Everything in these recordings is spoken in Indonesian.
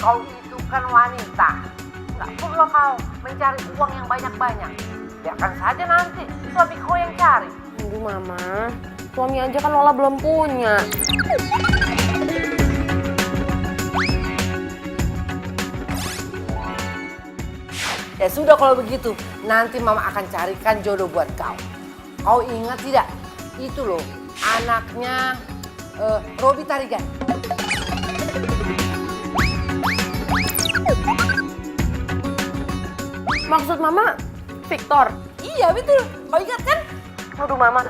Kau itu kan wanita. Nggak perlu kau mencari uang yang banyak-banyak. Biarkan saja nanti suami kau yang cari. Aduh mama, suami aja kan Lola belum punya. Ya sudah kalau begitu, nanti mama akan carikan jodoh buat kau. Kau ingat tidak? Itu loh, anaknya Robi Tarigan. Maksud mama Victor? Iya betul, kau ingat kan? Aduh mama,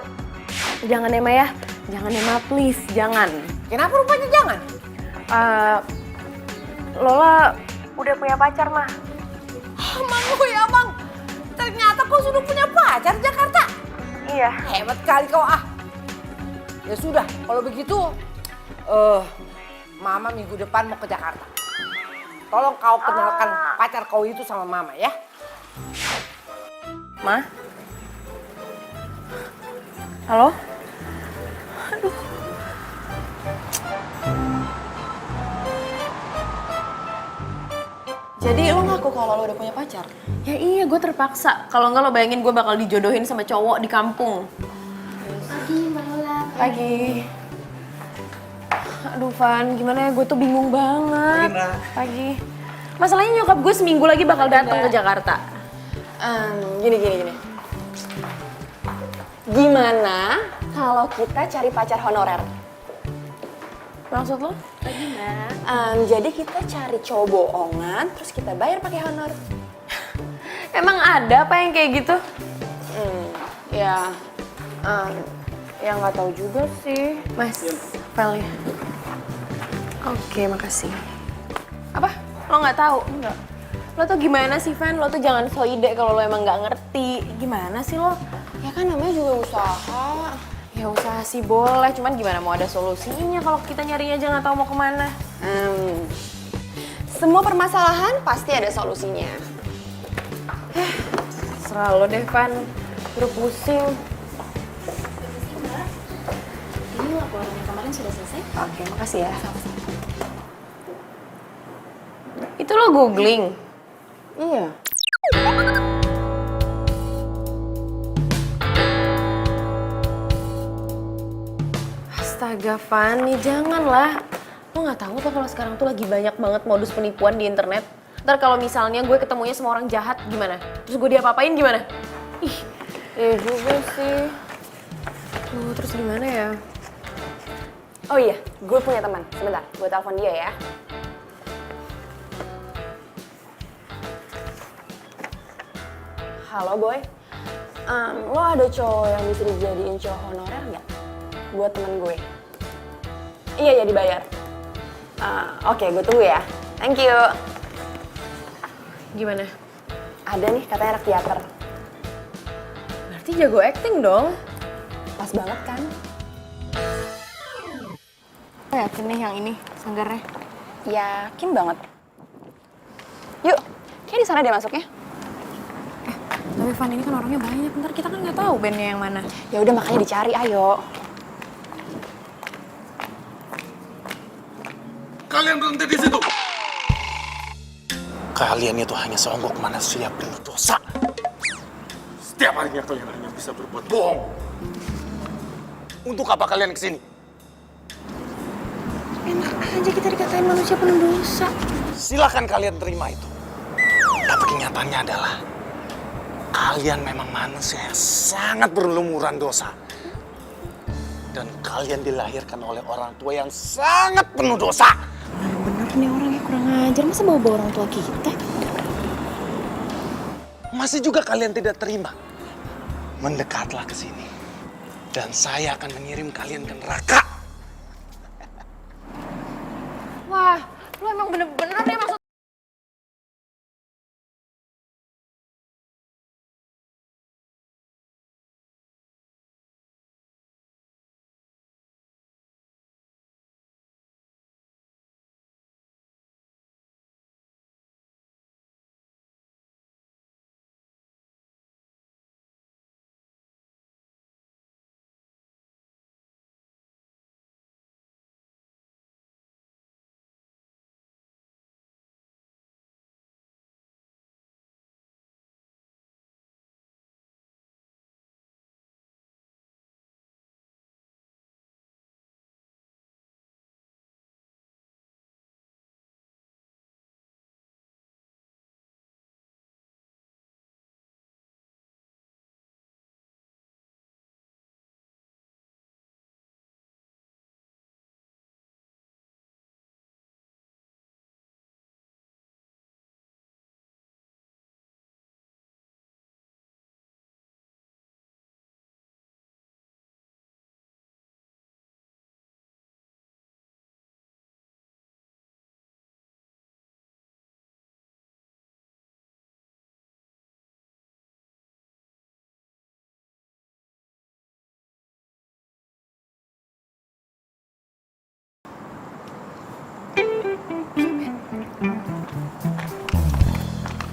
jangan ya Ma ya. Jangan ya Ma, please, jangan. Kenapa rupanya jangan? Lola udah punya pacar Ma. Mang, oh ya Mang, ternyata kau sudah punya pacar di Jakarta. Iya. Hebat kali kau ah. Ya sudah, kalau begitu, Mama minggu depan mau ke Jakarta. Tolong kau kenalkan pacar kau itu sama Mama ya. Ma? Halo? Jadi lo ngaku kalau lo udah punya pacar? Ya iya, gue terpaksa. Kalau enggak lo bayangin gue bakal dijodohin sama cowok di kampung. Pagi, Mbak Lola. Pagi. Aduh Van, gimana ya? Gue tuh bingung banget. Pagi. Masalahnya nyokap gue seminggu lagi bakal datang ke Jakarta. Gini. Gimana kalau kita cari pacar honorer? Maksud lo? Jadi kita cari cowok bohongan, terus kita bayar pakai honor. Emang ada apa yang kayak gitu? Ya, Ya nggak tahu juga sih. Mas, filenya. Oke, makasih. Apa? Lo nggak tahu? Enggak. Lo tuh gimana sih, Van? Lo tuh jangan so ide kalau lo emang nggak ngerti. Gimana sih lo? ya kan namanya juga usaha. Ya usaha sih boleh, cuman gimana mau ada solusinya kalau kita nyarinya aja nggak tahu mau kemana. Semua permasalahan pasti ada solusinya. Serah lo deh, Van. Udah pusing. Ini laporannya kemarin sudah selesai. Oke, makasih ya. Itu lo googling? Iya. Astaga, Fanny, janganlah. Lo nggak tahu apa kalau sekarang tuh lagi banyak banget modus penipuan di internet. Ntar kalau misalnya gue ketemunya sama orang jahat, gimana? Terus gue diapa-apain gimana? Ih, ya juga sih. Terus gimana ya? Oh iya, gue punya teman. Sebentar, gue telepon dia ya. Halo boy, lo ada cowok yang bisa dijadiin cowok honorer nggak? Buat temen gue. Iya, dibayar. Oke, gue tunggu ya. Thank you. Gimana? Ada nih, katanya anak teater. Berarti jago acting dong. Pas banget kan? Lo yakin nih yang ini, sanggarnya? Yakin banget. Yuk, kayak di sana dia masuknya. Tapi Van, ini kan orangnya banyak, ntar kita kan nggak tahu bandnya yang mana. Ya udah makanya dicari, ayo. Kalian berhenti di situ. Kalian itu hanya seonggok manusia penuh dosa. Setiap harinya kalian hanya bisa berbuat bohong. Untuk apa kalian kesini? Enak aja kita dikatain manusia penuh dosa. Silakan kalian terima itu. Tapi kenyataannya adalah kalian memang manusia yang sangat berlumuran dosa. Dan kalian dilahirkan oleh orang tua yang sangat penuh dosa. Bener nih orangnya kurang ajar, masa bawa-bawa orang tua kita? Masih juga kalian tidak terima. Mendekatlah ke sini. Dan saya akan mengirim kalian ke neraka. Wah, lu emang bener-bener ya maksud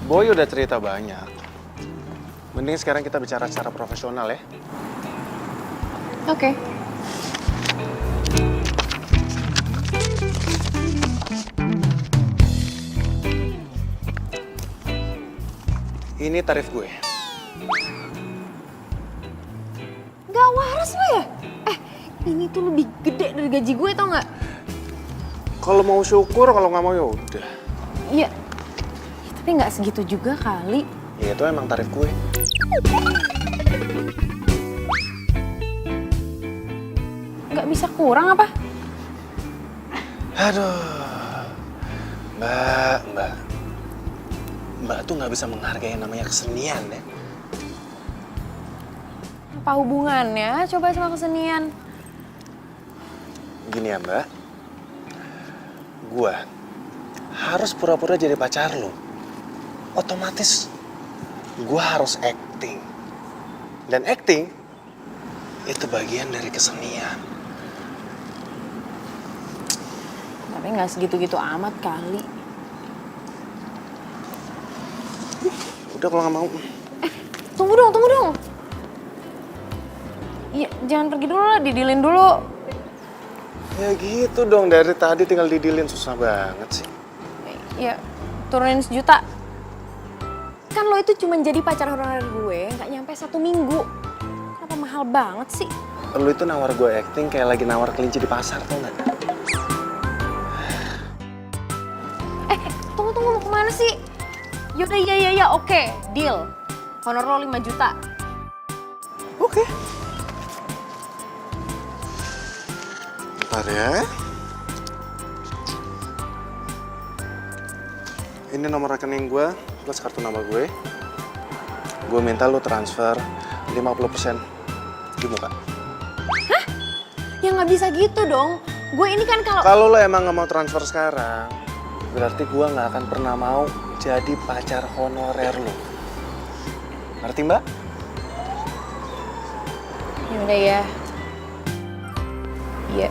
Boy udah cerita banyak. Mending sekarang kita bicara secara profesional ya. Oke. Ini tarif gue. Gak waras lo ya? Ini tuh lebih gede dari gaji gue tau gak? Kalau mau syukur, kalau nggak mau ya udah. Iya. Tapi nggak segitu juga kali. Ya itu emang tarif gue. Nggak bisa kurang apa? Aduh, Mbak tuh nggak bisa menghargai yang namanya kesenian ya. Apa hubungannya coba sama kesenian? Gini ya Mbak, gue harus pura-pura jadi pacar lo. Otomatis gue harus acting. Dan acting itu bagian dari kesenian. Tapi nggak segitu-gitu amat kali. Udah kalau nggak mau. Tunggu dong. Iya, jangan pergi dulu lah, didilin dulu. Ya gitu dong, dari tadi tinggal didilin, susah banget sih. Ya, turunin 1 juta. Kan lo itu cuma jadi pacar honorer gue, nggak nyampe 1 minggu. Kenapa mahal banget sih? Lu itu nawar gue acting kayak lagi nawar kelinci di pasar, tau nggak? Tunggu, mau kemana sih? Yaudah, iya, oke, deal. Honor lo 5 juta. Oke. Bentar ya. Ini nomor rekening gue plus kartu nama gue. Gue minta lu transfer 50% di muka. Ya nggak bisa gitu dong. Gue ini kan kalau... Kalau lo emang nggak mau transfer sekarang, berarti gue nggak akan pernah mau jadi pacar honorer lo. Ngerti Mbak? Yaudah ya. Iya.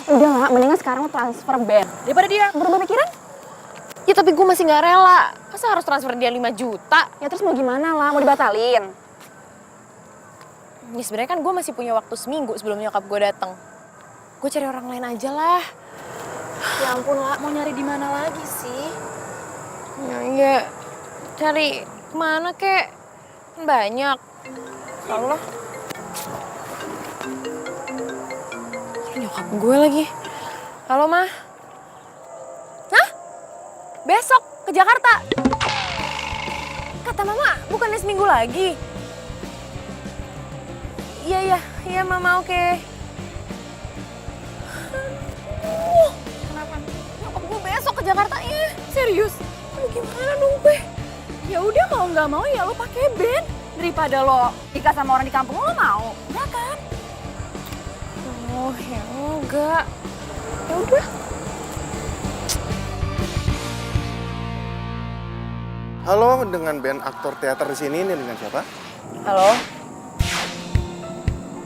Udah lah, mendingan sekarang lo transfer Ben. Daripada dia berubah pikiran. Ya tapi gue masih nggak rela. Masa harus transfer dia 5 juta? Ya terus mau gimana lah, mau dibatalin? Ya sebenarnya kan gue masih punya waktu seminggu sebelum nyokap gue datang. Gue cari orang lain aja lah. Ya ampun lah, mau nyari di mana lagi sih? Ya, cari kemana kek? Kan banyak. Allah. Nyokap gue lagi. Halo, Ma. Hah? Besok ke Jakarta? Kata Mama, bukannya seminggu lagi? Iya, Mama, oke. Kenapa? Nyokap gue besok ke Jakarta, ya? Serius? Aduh, gimana dong gue? Ya udah mau nggak mau ya lo pakai Ben. Daripada lo nikah sama orang di kampung lo mau, ya kan? Oh, ya enggak. Ya udah. Halo, dengan band aktor teater di sini, ini dengan siapa? Halo?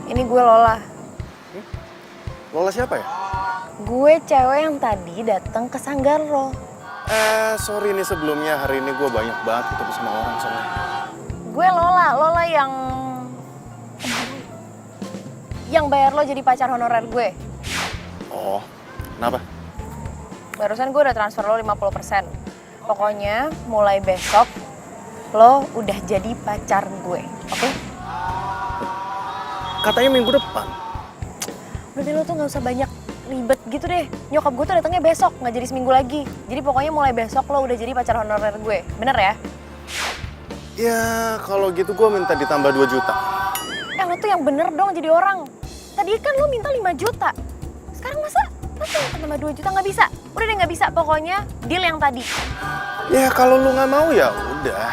Ini gue Lola. Lola siapa ya? Gue cewek yang tadi datang ke sanggar lo. Sorry nih sebelumnya, hari ini gue banyak banget ketemu sama orang soalnya. Gue Lola yang bayar lo jadi pacar honorer gue. Oh, kenapa? Barusan gue udah transfer lo 50%. Pokoknya mulai besok lo udah jadi pacar gue, oke? Katanya minggu depan. Berarti lo tuh gak usah banyak ribet gitu deh. Nyokap gue tuh datangnya besok, gak jadi seminggu lagi. Jadi pokoknya mulai besok lo udah jadi pacar honorer gue, bener ya? Ya, kalau gitu gue minta ditambah 2 juta. Lo tuh yang bener dong jadi orang. Tadi kan lo minta 5 juta. Sekarang masa tambah 2 juta nggak bisa? Udah deh nggak bisa, pokoknya deal yang tadi. Ya kalau lu nggak mau ya udah.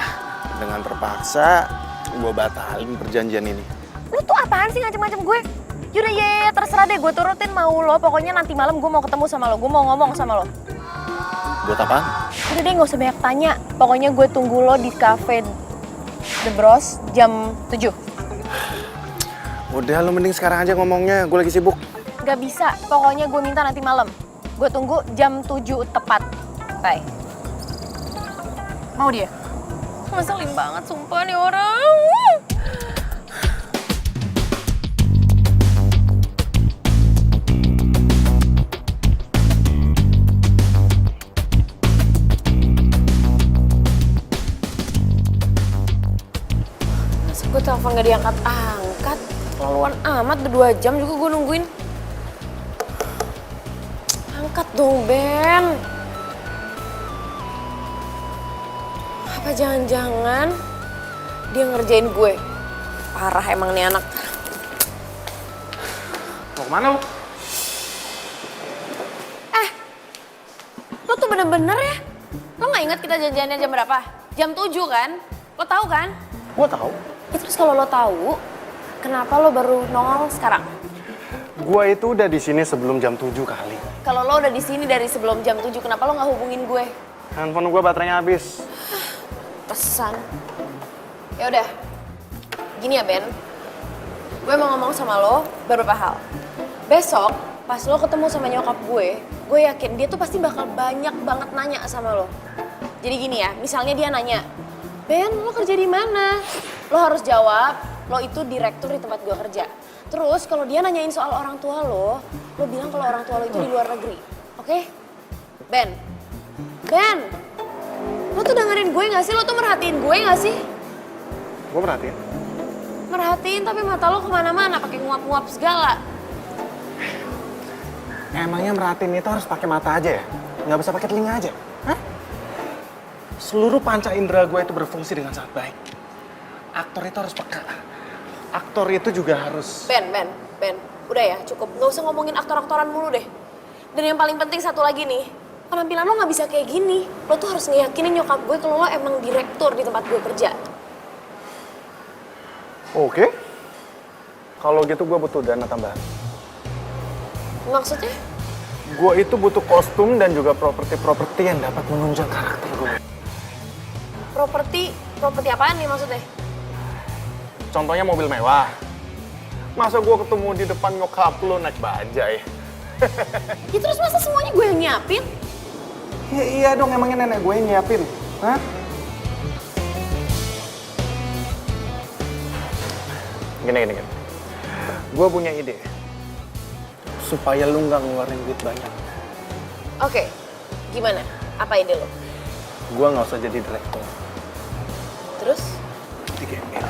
Dengan terpaksa gue batalin perjanjian ini. Lo tuh apaan sih ngacem-ngacem gue? Yaudah ya, terserah deh, gue turutin mau lo. Pokoknya nanti malam gue mau ketemu sama lo, gue mau ngomong sama lo. Buat apaan? Udah deh nggak usah banyak tanya. Pokoknya gue tunggu lo di cafe The Bros jam 7. Udah lu mending sekarang aja ngomongnya, gue lagi sibuk. Gak bisa, pokoknya gue minta nanti malam. Gue tunggu jam 7 tepat. Bye. Mau dia? Ngeselin banget sumpah nih orang. Masa gue telepon gak diangkat-angkat? Keterlaluan amat, udah 2 jam juga gue nungguin. Angkat dong, Ben. Apa jangan-jangan dia ngerjain gue? Parah emang nih anak. Mau kemana lu? Lo tuh bener-bener ya? Lo gak ingat kita janjiannya jam berapa? Jam 7 kan? Lo tahu kan? Gua tahu. Ya terus kalau lo tahu, kenapa lo baru nongol sekarang? Gua itu udah di sini sebelum jam 7 kali. Kalau lo udah di sini dari sebelum jam 7, kenapa lo nggak hubungin gue? Handphone gua baterainya habis. Pesan. Ya udah. Gini ya, Ben. Gue mau ngomong sama lo beberapa hal. Besok pas lo ketemu sama nyokap gue yakin dia tuh pasti bakal banyak banget nanya sama lo. Jadi gini ya, misalnya dia nanya, "Ben, lo kerja di mana?" Lo harus jawab, lo itu direktur di tempat gue kerja. Terus kalau dia nanyain soal orang tua lo bilang kalau orang tua lo itu di luar negeri. Oke? Ben. Ben. Lo tuh dengerin gue gak sih? Lo tuh merhatiin gue gak sih? Gua perhatiin. Merhatiin tapi mata lo kemana-mana pakai nguap-nguap segala. Emangnya merhatiin itu harus pakai mata aja ya? Nggak bisa pakai telinga aja? Hah? Seluruh panca indera gue itu berfungsi dengan sangat baik. Aktor itu harus peka. Aktor itu juga harus... Ben. Udah ya, cukup. Gak usah ngomongin aktor-aktoran mulu deh. Dan yang paling penting satu lagi nih, penampilan lo gak bisa kayak gini. Lo tuh harus ngeyakinin nyokap gue kalau lo emang direktur di tempat gue kerja. Oke. Kalau gitu gue butuh dana tambahan. Maksudnya? Gue itu butuh kostum dan juga properti yang dapat menunjang karakter gue. Properti apaan nih maksudnya? Contohnya mobil mewah. Masa gue ketemu di depan nyokap lo naik bajai? Ya terus masa semuanya gue yang nyiapin? Ya iya dong, emangnya nenek gue yang nyiapin. Hah? Gini. Gue punya ide. Supaya lu nggak ngeluarin duit banyak. Oke, gimana? Apa ide lo? Gue nggak usah jadi direktur. Terus? Di Gembel.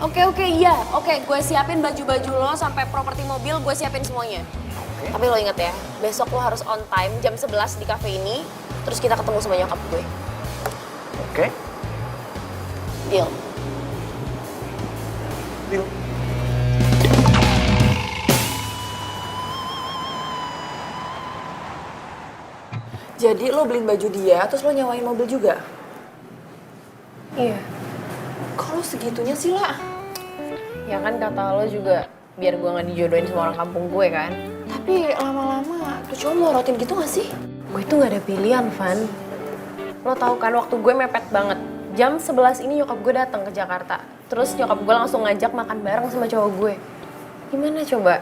Oke, iya. Oke, gue siapin baju-baju lo sampai properti mobil, gue siapin semuanya. Oke. Tapi lo inget ya, besok lo harus on time jam 11 di cafe ini, terus kita ketemu sama nyokap gue. Oke. Deal? Deal. Jadi lo beliin baju dia, terus lo nyewain mobil juga? Iya. Kalau segitunya sih lah. Ya kan kata lo juga biar gue gak dijodohin sama orang kampung gue kan. Tapi lama-lama tuh cowok melorotin gitu gak sih? Gue tuh gak ada pilihan, Van. Lo tau kan waktu gue mepet banget. Jam 11 ini nyokap gue datang ke Jakarta. Terus nyokap gue langsung ngajak makan bareng sama cowok gue. Gimana coba?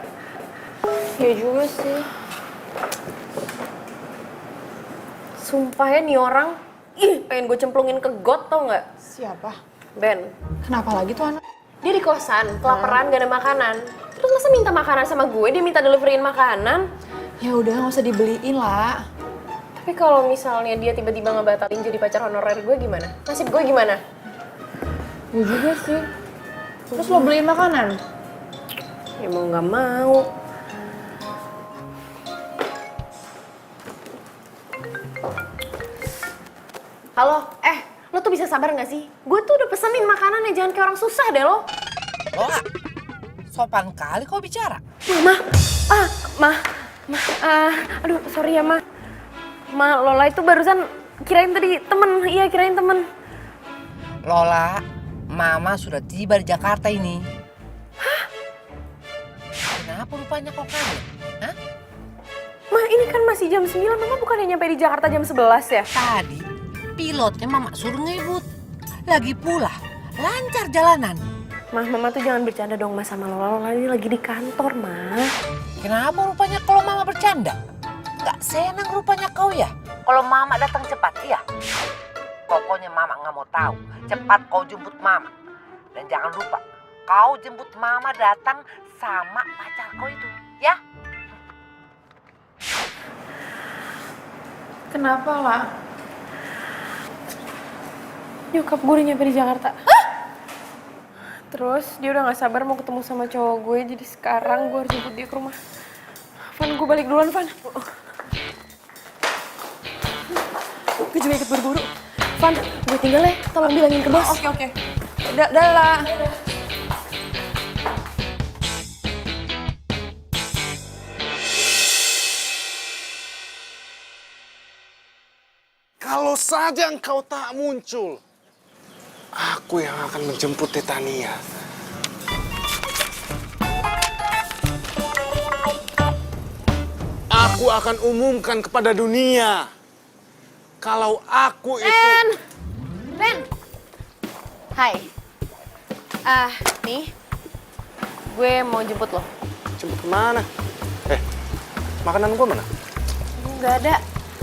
Ya juga sih. Sumpah ya nih orang, pengen gue cemplungin ke got tau gak? Siapa? Ben. Kenapa lagi tuh anak? Dia di kosan, kelaparan, gak ada makanan. Terus masa minta makanan sama gue, dia minta deliveriin makanan. Ya udah nggak usah dibeliin lah. Tapi kalau misalnya dia tiba-tiba ngebatalin jadi pacar honorer gue gimana? Nasib gue gimana? Ya juga sih. Terus lo beliin makanan? Ya mau gak mau. Halo, lo tuh bisa sabar gak sih? Gue tuh udah pesenin makanannya, jangan kayak orang susah deh lo. Lola, sopan kali kau bicara. Aduh sorry ya Lola itu barusan kirain tadi temen, iya kirain temen. Lola, Mama sudah tiba di Jakarta ini. Hah? Kenapa rupanya kau kaget? Hah? Ma, ini kan masih jam 9, Mama bukannya nyampe di Jakarta jam 11 ya? Tadi pilotnya Mama suruh ngebut. Lagi pula, lancar jalanan. Mama tuh jangan bercanda dong sama Lola ini lagi di kantor, Ma. Kenapa rupanya kalau mama bercanda? Gak senang rupanya kau ya? Kalau mama datang cepat, iya? Pokoknya mama gak mau tahu. Cepat kau jemput mama. Dan jangan lupa, kau jemput mama datang sama pacar kau itu, ya? Kenapa lah? Nyokap gue udah nyampe di Jakarta. Terus dia udah gak sabar mau ketemu sama cowok gue, jadi sekarang gue harus jemput dia ke rumah. Van, gue balik duluan, Van. Gue juga ikut buru-buru. Van, gue tinggal ya, tolong bilangin ke bos. Oke. Dah lah. Kalau saja engkau tak muncul, aku yang akan menjemput Titania. Aku akan umumkan kepada dunia kalau aku itu... Ren! Hai. Nih. Gue mau jemput lo. Jemput kemana? Makanan gua mana? Nggak ada.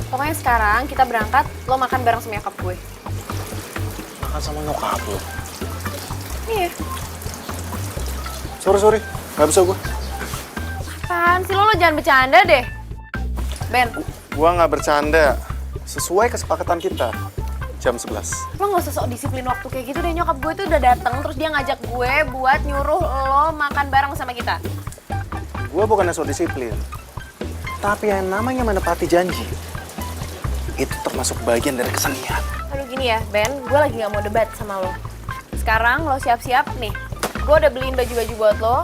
Pokoknya sekarang kita berangkat, lo makan bareng sama nyokap gue. Makan sama nyokap lo. Iya. Sorry, nggak bisa gua. Apaan sih lo jangan bercanda deh. Ben, Gua nggak bercanda. Sesuai kesepakatan kita. Jam 11. lo nggak usah sok disiplin waktu kayak gitu deh. Nyokap gue tuh udah dateng, terus dia ngajak gue buat nyuruh lo makan bareng sama kita. Gua bukannya so disiplin. Tapi yang namanya menepati janji, itu termasuk bagian dari kesenian. Aduh gini ya, Ben, gue lagi nggak mau debat sama lo. Sekarang lo siap-siap nih. Gue udah beliin baju-baju buat lo.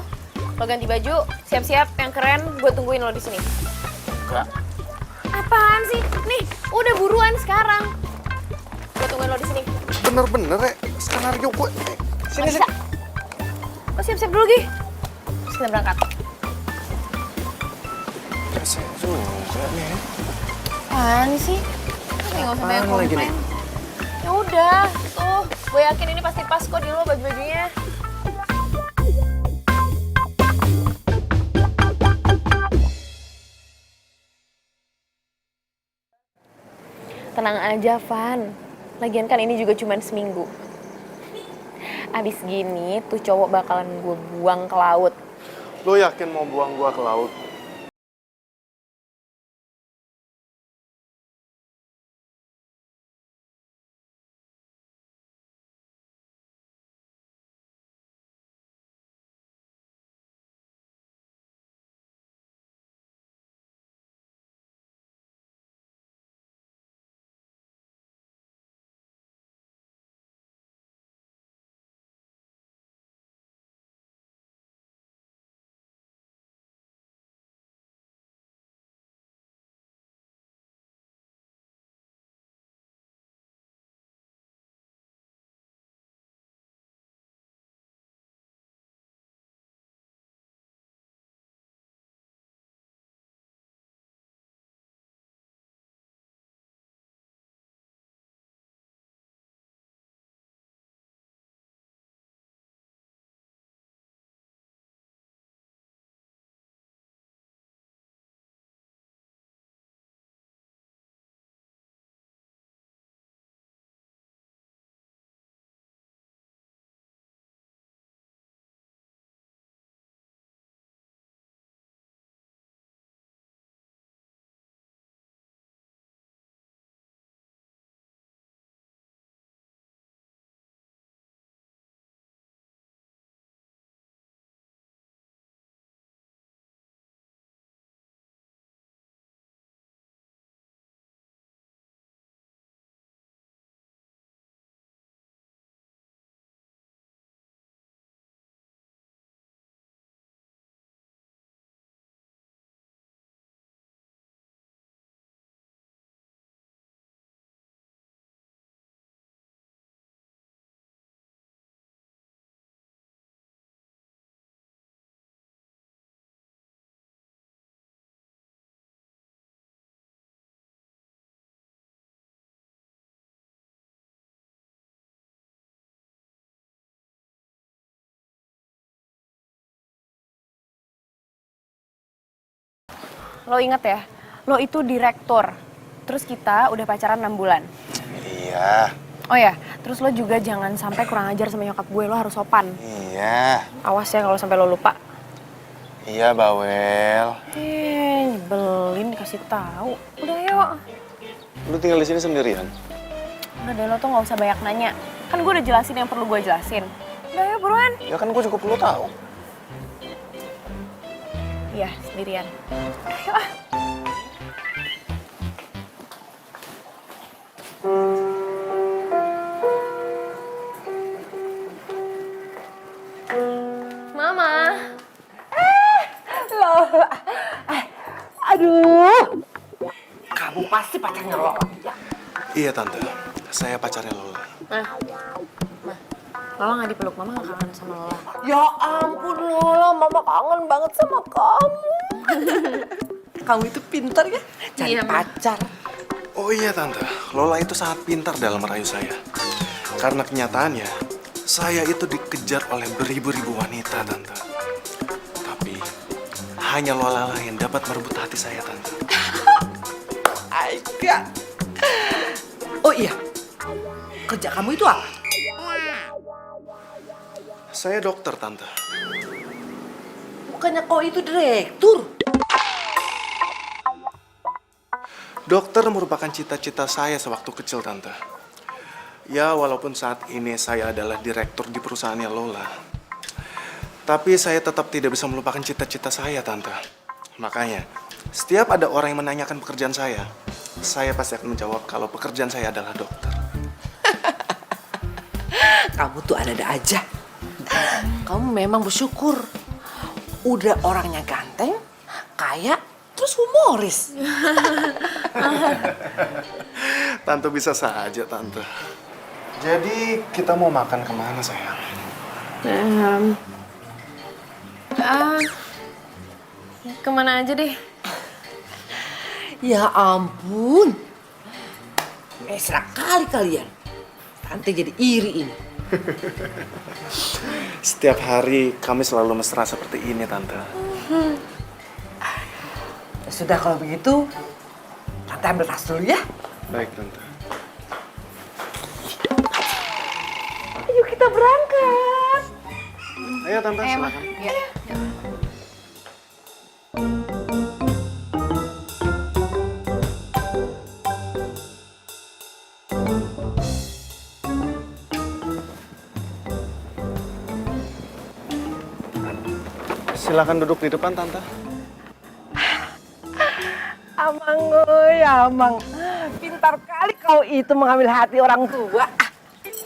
Lo ganti baju, siap-siap yang keren. Gue tungguin lo di sini. Enggak. Apaan sih? Nih, udah buruan sekarang. Gue tungguin lo di sini. Bener-bener ya, skenario gue. Sini, Bisa. Lo siap-siap dulu, Gi. Terus kita berangkat. Saya juga nih. Apaan sih? Nggak usah banyak Apaan lagi komplain. nih? Ya udah, tuh. Gue yakin ini pasti pas kok di lo baju-bajunya. Tenang aja, Van. Lagian kan ini juga cuma seminggu. Abis gini, tuh cowok bakalan gue buang ke laut. Lo yakin mau buang gua ke laut? lo inget ya, lo itu direktur. Terus kita udah pacaran 6 bulan. Iya. Oh ya, terus lo juga jangan sampai kurang ajar sama nyokap gue, lo harus sopan. Iya. Awas ya kalau sampai lo lupa. Iya, Bawel. Nyebelin kasih tahu. Udah yuk. Lu tinggal di sini sendirian? Udah deh, lo tuh nggak usah banyak nanya. Kan gue udah jelasin yang perlu gue jelasin. Udah yuk buruan. Ya kan gue juga perlu tahu. Iya, sendirian. Ayo ah. Mama. Lola. Aduh. Kamu pasti pacarnya Lola. Iya, Tante. Saya pacarnya Lola. Lola nggak dipeluk, Mama nggak kangen sama Lola. Ya ampun Lola, Mama kangen banget sama kamu. Kamu itu pintar ya, cari Iya, Ma. pacar. Oh iya, Tante. Lola itu sangat pintar dalam merayu saya. Karena kenyataannya, saya itu dikejar oleh beribu-ribu wanita, Tante. Tapi, hanya Lola lah yang dapat merebut hati saya, Tante. Aika. Oh iya, kerja kamu itu apa? Saya dokter, Tante. Bukannya kau itu direktur? Dokter merupakan cita-cita saya sewaktu kecil, Tante. Ya, walaupun saat ini saya adalah direktur di perusahaannya Lola. Tapi saya tetap tidak bisa melupakan cita-cita saya, Tante. Makanya, setiap ada orang yang menanyakan pekerjaan saya pasti akan menjawab kalau pekerjaan saya adalah dokter. Kamu tuh ada-ada aja. Kamu memang bersyukur. Udah orangnya ganteng, kaya, terus humoris. Tante bisa saja, Tante. Jadi, kita mau makan kemana, sayang? Kemana aja deh? Ya ampun. Mesra kali kalian. Tante jadi iri ini. Setiap hari kami selalu mesra seperti ini, Tante. Ya sudah kalau begitu, Tante ambil tas dulu ya. Baik, Tante. Ayo kita berangkat. Ayo, Tante, silakan. Iya. Silakan duduk di depan, Tante. Amang, oi, Amang. Pintar kali kau itu mengambil hati orang tua.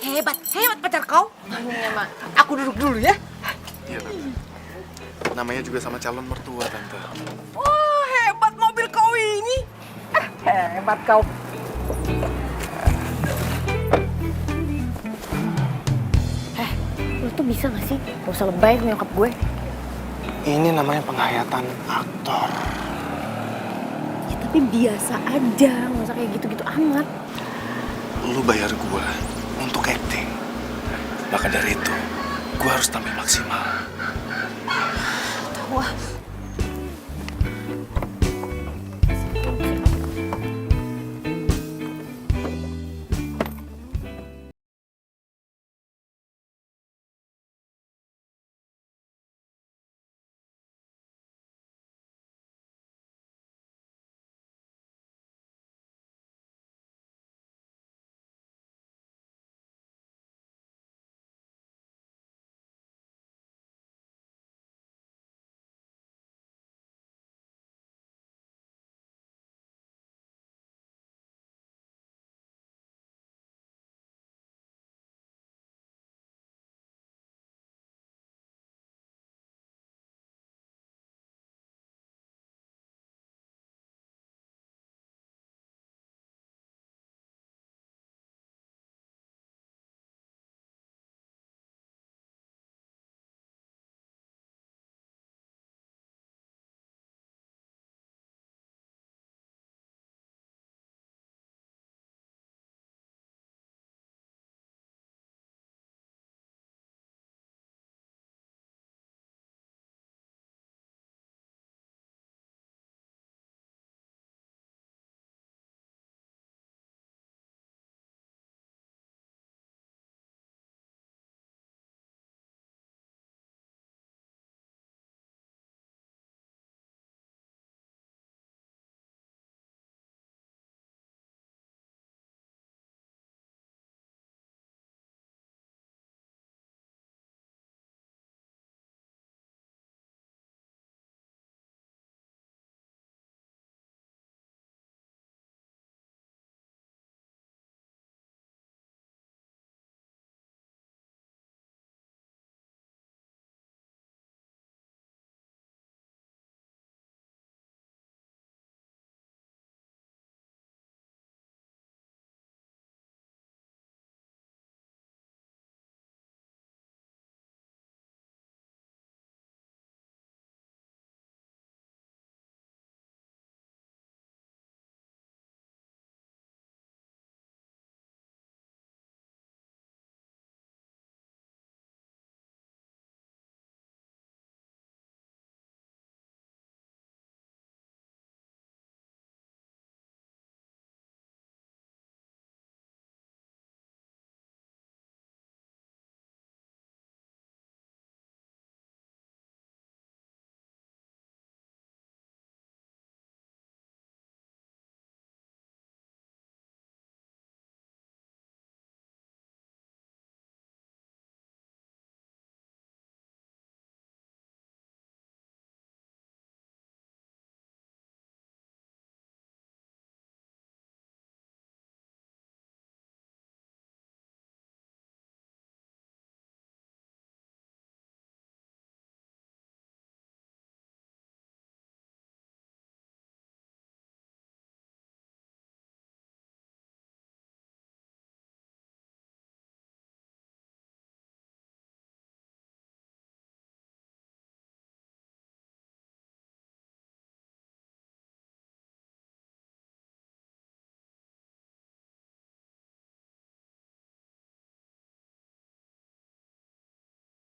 Hebat, hebat pacar kau. Iya, Mak. Aku duduk dulu ya. Iya, Tante. Namanya juga sama calon mertua, Tante. Wah, hebat mobil kau ini. Hebat kau. Lo tuh bisa gak sih? Gak usah lebay sama nyokap gue. Ini namanya penghayatan aktor. Ya tapi biasa aja, gak usah kayak gitu-gitu amat. Lu bayar gua untuk acting. Maka dari itu, gua harus tampil maksimal. Tahu ah.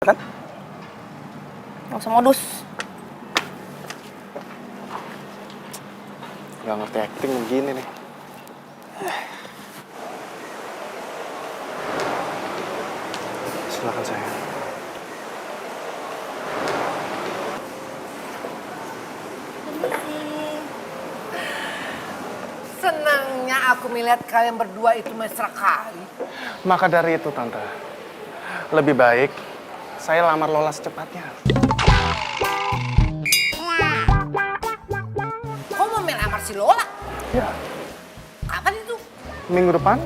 Kan? Gak usah modus. Gak ngerti acting begini nih. Silakan sayang. Senangnya aku melihat kalian berdua itu mesra kali. Maka dari itu, Tante, lebih baik saya lamar Lola secepatnya. Kau mau melamar si Lola? Ya, Kapan itu? minggu depan.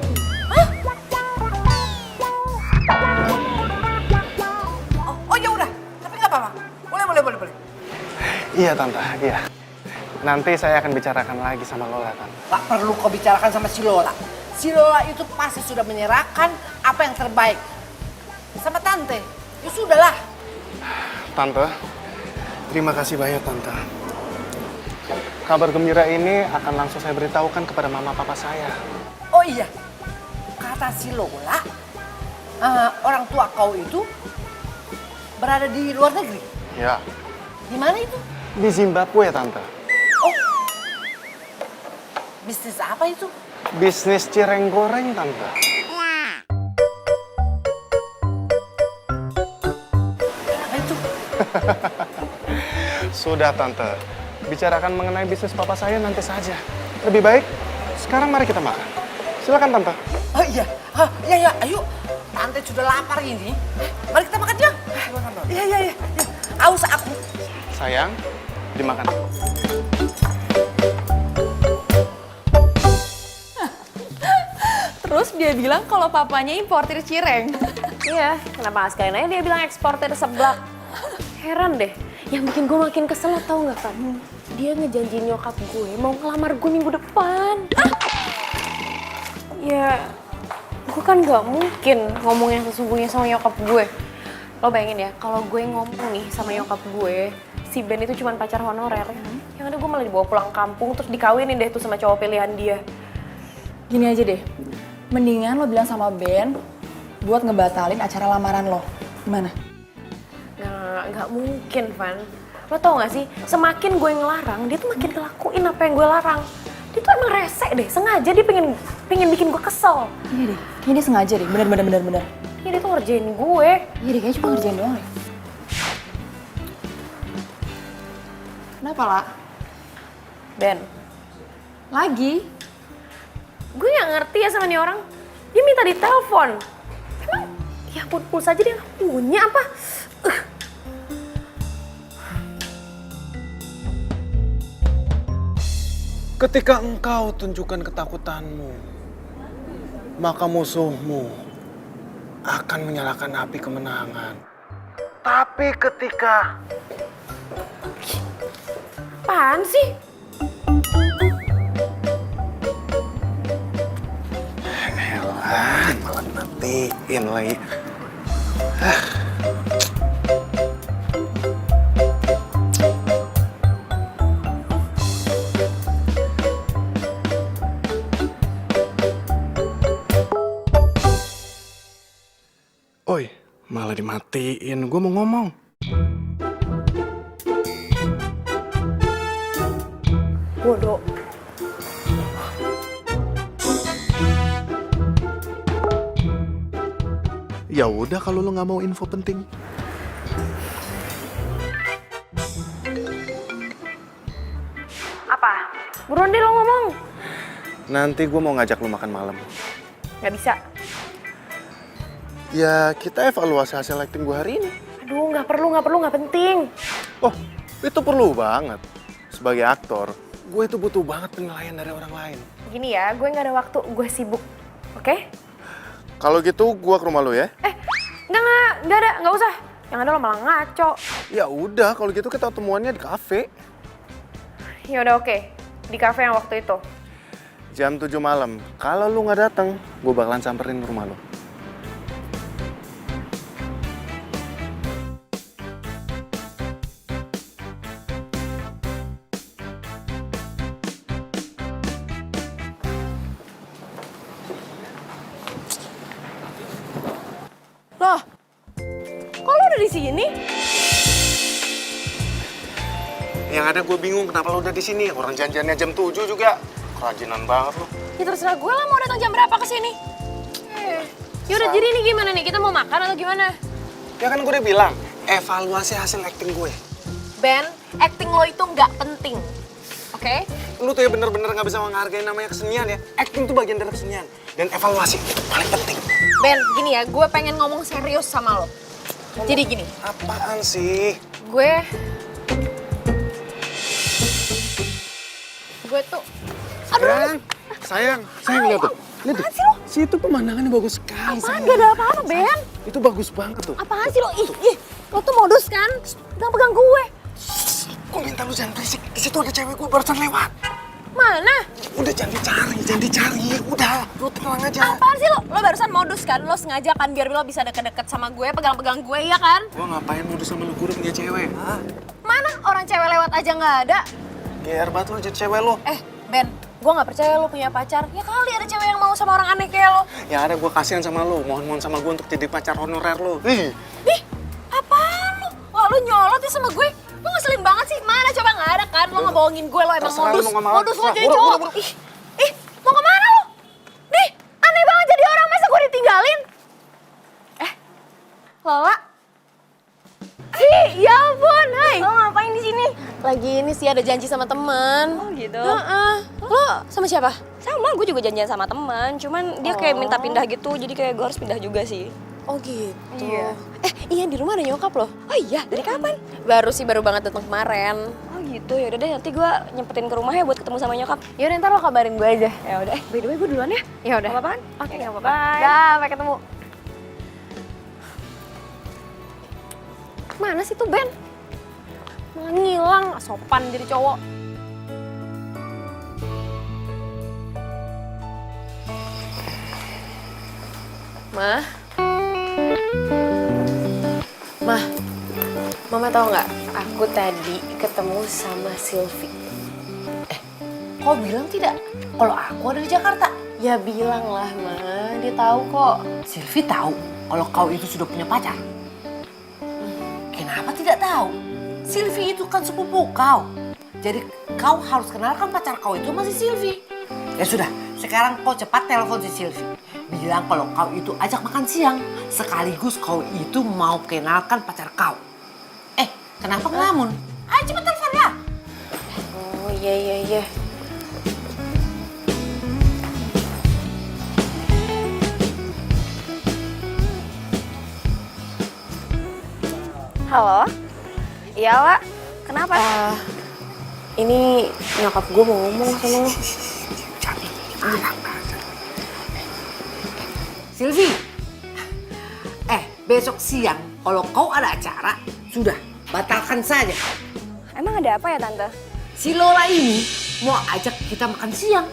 Oh ya udah, tapi nggak apa-apa. Boleh. Iya, Tante, iya. Nanti saya akan bicarakan lagi sama Lola, Tante. Gak perlu kau bicarakan sama si Lola. Si Lola itu pasti sudah menyerahkan apa yang terbaik sama Tante. Ya sudahlah. Tante, terima kasih banyak, Tante. Kabar gembira ini akan langsung saya beritahukan kepada mama papa saya. Oh iya, kata si Lola, orang tua kau itu berada di luar negeri. Ya, Di mana itu? di Zimbabwe, Tante. Oh, bisnis apa itu? Bisnis cireng goreng, Tante. Apa itu? Sudah, Tante. Bicarakan mengenai bisnis papa saya nanti saja. Lebih baik, sekarang mari kita makan. Silakan, Tante. Oh iya, ya, ayo. Tante sudah lapar ini. Mari kita makan ya. Iya. Aus aku. Sayang, dimakan. Terus dia bilang kalau papanya importir cireng. Iya, kenapa nggak sekalian aja dia bilang eksportir seblak. Heran deh, yang bikin gue makin kesel tau nggak kan? Dia ngejanjiin nyokap gue mau ngelamar gue minggu depan. Ya, gue kan nggak mungkin ngomong yang sesungguhnya sama nyokap gue. Lo bayangin ya, kalau gue ngomong nih sama nyokap gue, si Ben itu cuma pacar honorer. Yang ada gue malah dibawa pulang kampung terus dikawinin deh tuh sama cowok pilihan dia. Gini aja deh, mendingan lo bilang sama Ben buat ngebatalin acara lamaran lo. Gimana? Nggak mungkin, Van. Lo tau gak sih, semakin gue ngelarang, dia tuh makin ngelakuin apa yang gue larang. Dia tuh emang rese deh, sengaja dia pengen bikin gue kesel. Iya deh, kayaknya dia sengaja deh, bener. Ya dia tuh ngerjain gue. Iya deh, kayaknya cuma ngerjain doang deh. Kenapa, La? Ben, Lagi? gue gak ngerti ya sama nih orang. Dia minta ditelepon. Emang, ya ampun, pulsa aja dia gak punya apa? Ketika engkau tunjukkan ketakutanmu, maka musuhmu akan menyalakan api kemenangan. Tapi ketika... Apaan sih? Elah, malah matiin lagi. Oi, malah dimatiin. Gue mau ngomong. Bodoh. Ya udah kalau lo nggak mau info penting. Apa? Buruan deh lo ngomong. Nanti gue mau ngajak lo makan malam. Gak bisa. Ya kita evaluasi hasil acting gue hari ini. Aduh, gak perlu, gak penting. Oh, itu perlu banget. Sebagai aktor, gue itu butuh banget penilaian dari orang lain. Gini ya, gue gak ada waktu, gue sibuk. Oke? Kalau gitu, gue ke rumah lo ya. Enggak ada, gak usah. Yang ada lo malah ngaco. Ya udah, kalau gitu kita ketemuannya di kafe. Ya udah oke, di kafe yang waktu itu. Jam 7 malam. Kalau lu nggak datang, gue bakalan samperin ke rumah lo. Loh, kok lo udah udah di sini? Yang ada gue bingung kenapa lo udah di sini. Orang janjiannya jam 7 juga. Kerajinan banget lo. Ya terserah gue lah mau datang jam berapa ke sini. Yaudah, jadi ini gimana nih? Kita mau makan atau gimana? Ya kan gue udah bilang, evaluasi hasil acting gue. Ben, acting lo itu nggak penting. Oke? Lu tuh ya bener-bener gak bisa menghargai namanya kesenian ya. Acting tuh bagian dari kesenian. Dan evaluasi paling penting. Ben, gini ya, gue pengen ngomong serius sama lo. Jadi gini, Apaan sih? gue tuh, Sayang lihat tuh. Lihat tuh. Situ pemandangannya bagus sekali. apaan gak ada apa-apa, Ben? Itu bagus banget tuh. Apaan sih lo? Ih, lo tuh modus kan? Pegang-pegang gue. Gue minta lu jangan berisik. Di situ ada cewek gue barusan lewat. Mana? Udah jangan dicari. Udah, lu tenang aja. Apaan sih lo? Lo barusan modus kan? Lo sengaja kan biar lo bisa deket-deket sama gue, pegang-pegang gue, ya kan? Gue ngapain modus sama lu, gue udah punya cewek. Hah? Mana orang cewek lewat aja nggak ada? GR banget lu jadi cewek lu. Ben, gue nggak percaya lo punya pacar. Ya kali ada cewek yang mau sama orang aneh kayak lo. Yang ada gue kasihan sama lu. Mohon sama gue untuk jadi pacar honorer lu. Ih, apaan lo? Wah, lo nyolot ya sama gue? Lo ngeselin banget sih. Mana coba nggak ada kan? Lo ngebohongin gue, lo emang Terserah modus. lu mau kemana. Modus lo Terserah. jadi Buru, cowok. buru. Mau kemana lo? Nih, aneh banget jadi orang. Masa gue ditinggalin? Lola? Ya ampun, hai. Lo ngapain di sini? Lagi ini sih ada janji sama teman. Oh gitu? Lo sama siapa? Sama, gue juga janjian sama teman. Cuman dia kayak minta pindah gitu, jadi kayak gue harus pindah juga sih. Oh gitu. Iya. Iya di rumah ada nyokap loh. Oh iya, dari kapan? Baru banget datang kemarin. Oh gitu, yaudah deh nanti gue nyempetin ke rumah ya buat ketemu sama nyokap. Yaudah ntar lo kabarin gue aja. Ya udah, by the way gue duluan ya. Ya udah. Gak apa-apaan? Oke, nggak apa-apa. Bye. Dah, sampai ketemu. Mana sih tuh Ben? Malah ngilang, sopan jadi cowok. Mah, Mama tahu nggak? Aku tadi ketemu sama Sylvie. Kau bilang tidak? Kalau aku ada di Jakarta. Ya bilang lah, Ma. Dia tahu kok. Sylvie tahu kalau kau itu sudah punya pacar. Kenapa tidak tahu? Sylvie itu kan sepupu kau. Jadi kau harus kenalkan pacar kau itu masih Sylvie. Ya sudah, sekarang kau cepat telepon si Sylvie. Bilang kalau kau itu ajak makan siang. Sekaligus kau itu mau kenalkan pacar kau. Kenapa ngelamun? Ayo cepat telepon ya. Oh iya. Halo? Iya, Wak. Kenapa? Ini nyokap gue mau ngomong sama lo. Sylvie. Besok siang kalau kau ada acara, sudah batalkan saja. Emang ada apa ya, Tante? Si Lola ini mau ajak kita makan siang.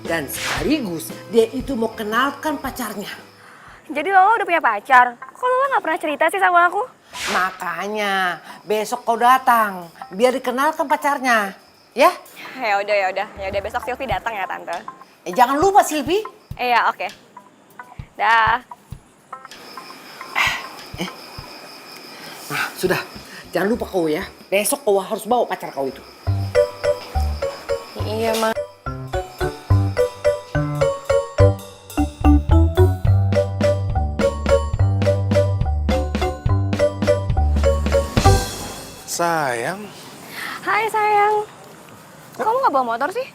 Dan sekaligus dia itu mau kenalkan pacarnya. Jadi Lola udah punya pacar? Kok Lola gak pernah cerita sih sama aku? Makanya besok kau datang biar dikenalkan pacarnya. Ya? Ya udah besok Sylvie datang ya, Tante. Jangan lupa Sylvie. Iya, oke. Dah. Nah, sudah. Jangan lupa kau ya. Besok kau harus bawa pacar kau itu. Iya, Ma. Sayang, Hai, sayang. Kamu gak bawa motor sih?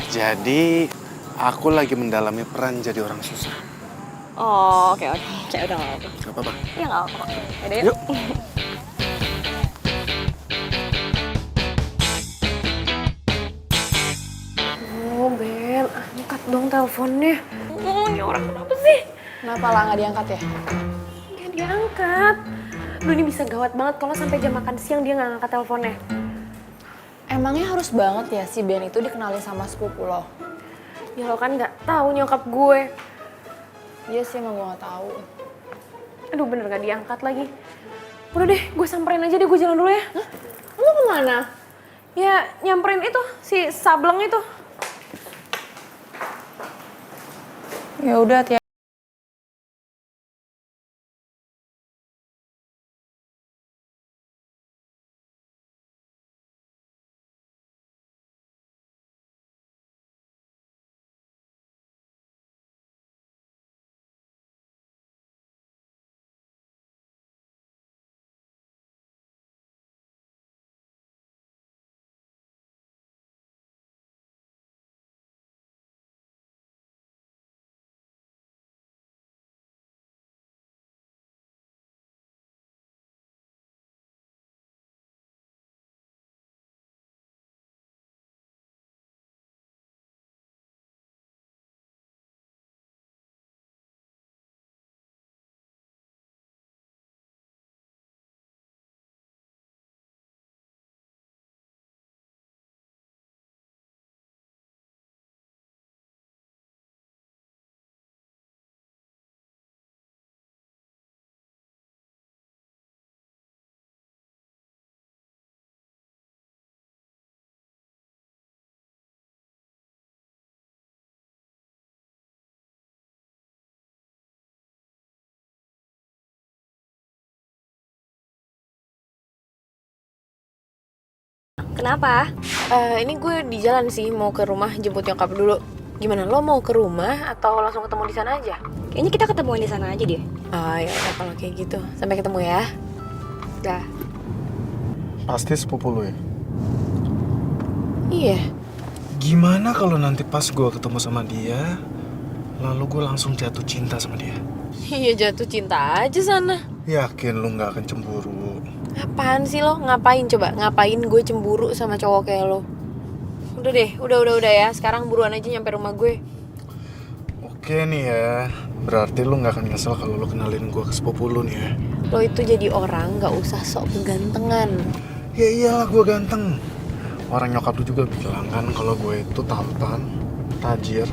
jadi aku lagi mendalami peran jadi orang susah. Oh, oke. Udah gak apa-apa. Gak apa-apa. Iya gak apa-apa. Yaudah yuk. Yuk. Oh, Ben, angkat dong teleponnya. Ini orang kenapa sih? Kenapa lah nggak diangkat ya? Nggak diangkat. Duh, ini bisa gawat banget kalau sampai jam makan siang dia nggak ngangkat teleponnya. Emangnya harus banget ya si Ben itu dikenalin sama sepupu lo? Ya lo kan nggak tahu nyokap gue. Iya sih, emang gue nggak tahu. Aduh, bener nggak diangkat lagi. Udah deh, gue samperin aja deh, gue jalan dulu ya. Hah? Lo kemana? Ya nyamperin itu, si Sableng itu. Ya udah, Kenapa? Ini gue di jalan sih, mau ke rumah jemput nyokap dulu. Gimana, lo mau ke rumah atau langsung ketemu di sana aja? Kayaknya kita ketemuan di sana aja deh. Oh ya udah kalau kayak gitu. Sampai ketemu ya. Dah. Pasti sepupu lu ya? Iya. Gimana kalau nanti pas gue ketemu sama dia, lalu gue langsung jatuh cinta sama dia? Iya jatuh cinta aja sana. Yakin lu nggak akan cemburu? Apaan sih lo? Ngapain coba? Ngapain gue cemburu sama cowok kayak lo? Udah deh, udah ya. Sekarang buruan aja nyampe rumah gue. Oke nih ya, berarti lu nggak akan nyesel kalau lu kenalin gue ke sepupu lu nih ya? Lo itu jadi orang gak usah sok kegantengan. Ya iyalah gue ganteng. Orang nyokap lu juga bilang kan kalau gue itu tampan, tajir,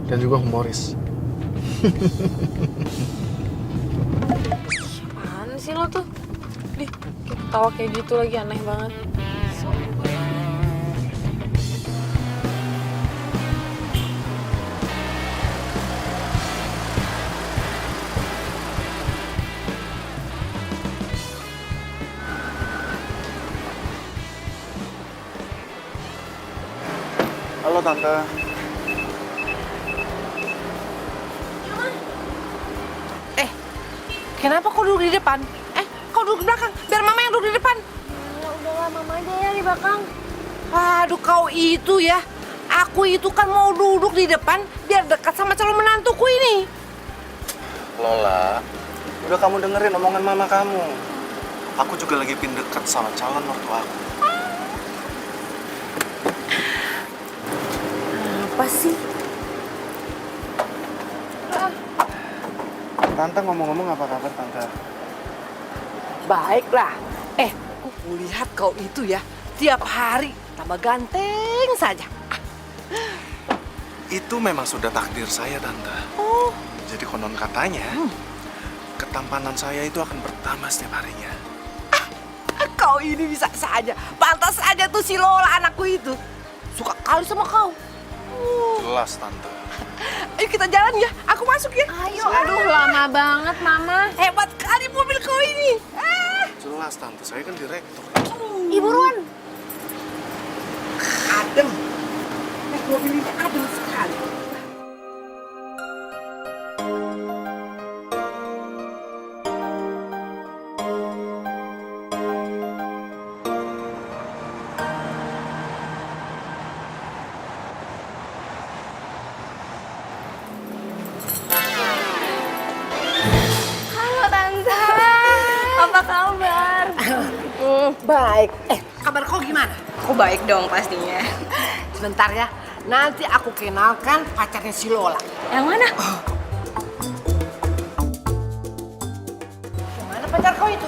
dan juga humoris. Apaan sih lo tuh? Dih, ketawa kayak gitu lagi aneh banget. Halo Tante. Kenapa kau duduk di depan? Kau duduk di belakang. Biar mama yang duduk di depan. Ya udahlah, mama aja ya di belakang. Aduh, kau itu ya. Aku itu kan mau duduk di depan biar dekat sama calon menantuku ini. Lola, udah kamu dengerin omongan mama kamu. Aku juga lagi pin dekat sama calon mertua aku. Apa sih? Tante ngomong-ngomong apa kabar Tante? Baiklah. Aku lihat kau itu ya. Tiap hari tambah ganteng saja. Itu memang sudah takdir saya Tante. Oh, Jadi konon katanya, ketampanan saya itu akan bertambah setiap harinya. kau ini bisa saja. Pantas saja tuh si Lola anakku itu. Suka kali sama kau. Jelas Tante. Ayo kita jalan ya. Aku masuk ya. Ayo, aduh lama banget mama. Hebat kali mobil kau ini. Jelas Tante, saya kan direktur. Ih buruan. Adem. Naik mobil ini adem sekali. Halo Tante. Apa kabar? Baik. Kabar kau gimana? Aku baik dong pastinya. Sebentar ya. Nanti aku kenalkan pacarnya si Lola. Yang mana? Gimana pacar kau itu?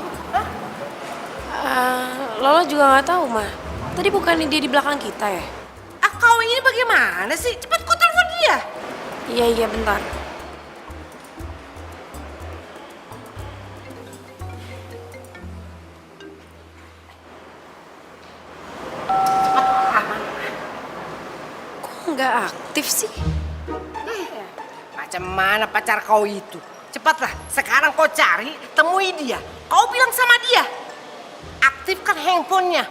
Hah? Lola juga nggak tahu mah. Tadi bukannya dia di belakang kita ya? Kau ini bagaimana sih? Cepat kau telepon dia. Iya bentar. Kok nggak aktif sih? Macam mana pacar kau itu? Cepatlah, sekarang kau cari, temui dia. Kau bilang sama dia, aktifkan handphonenya.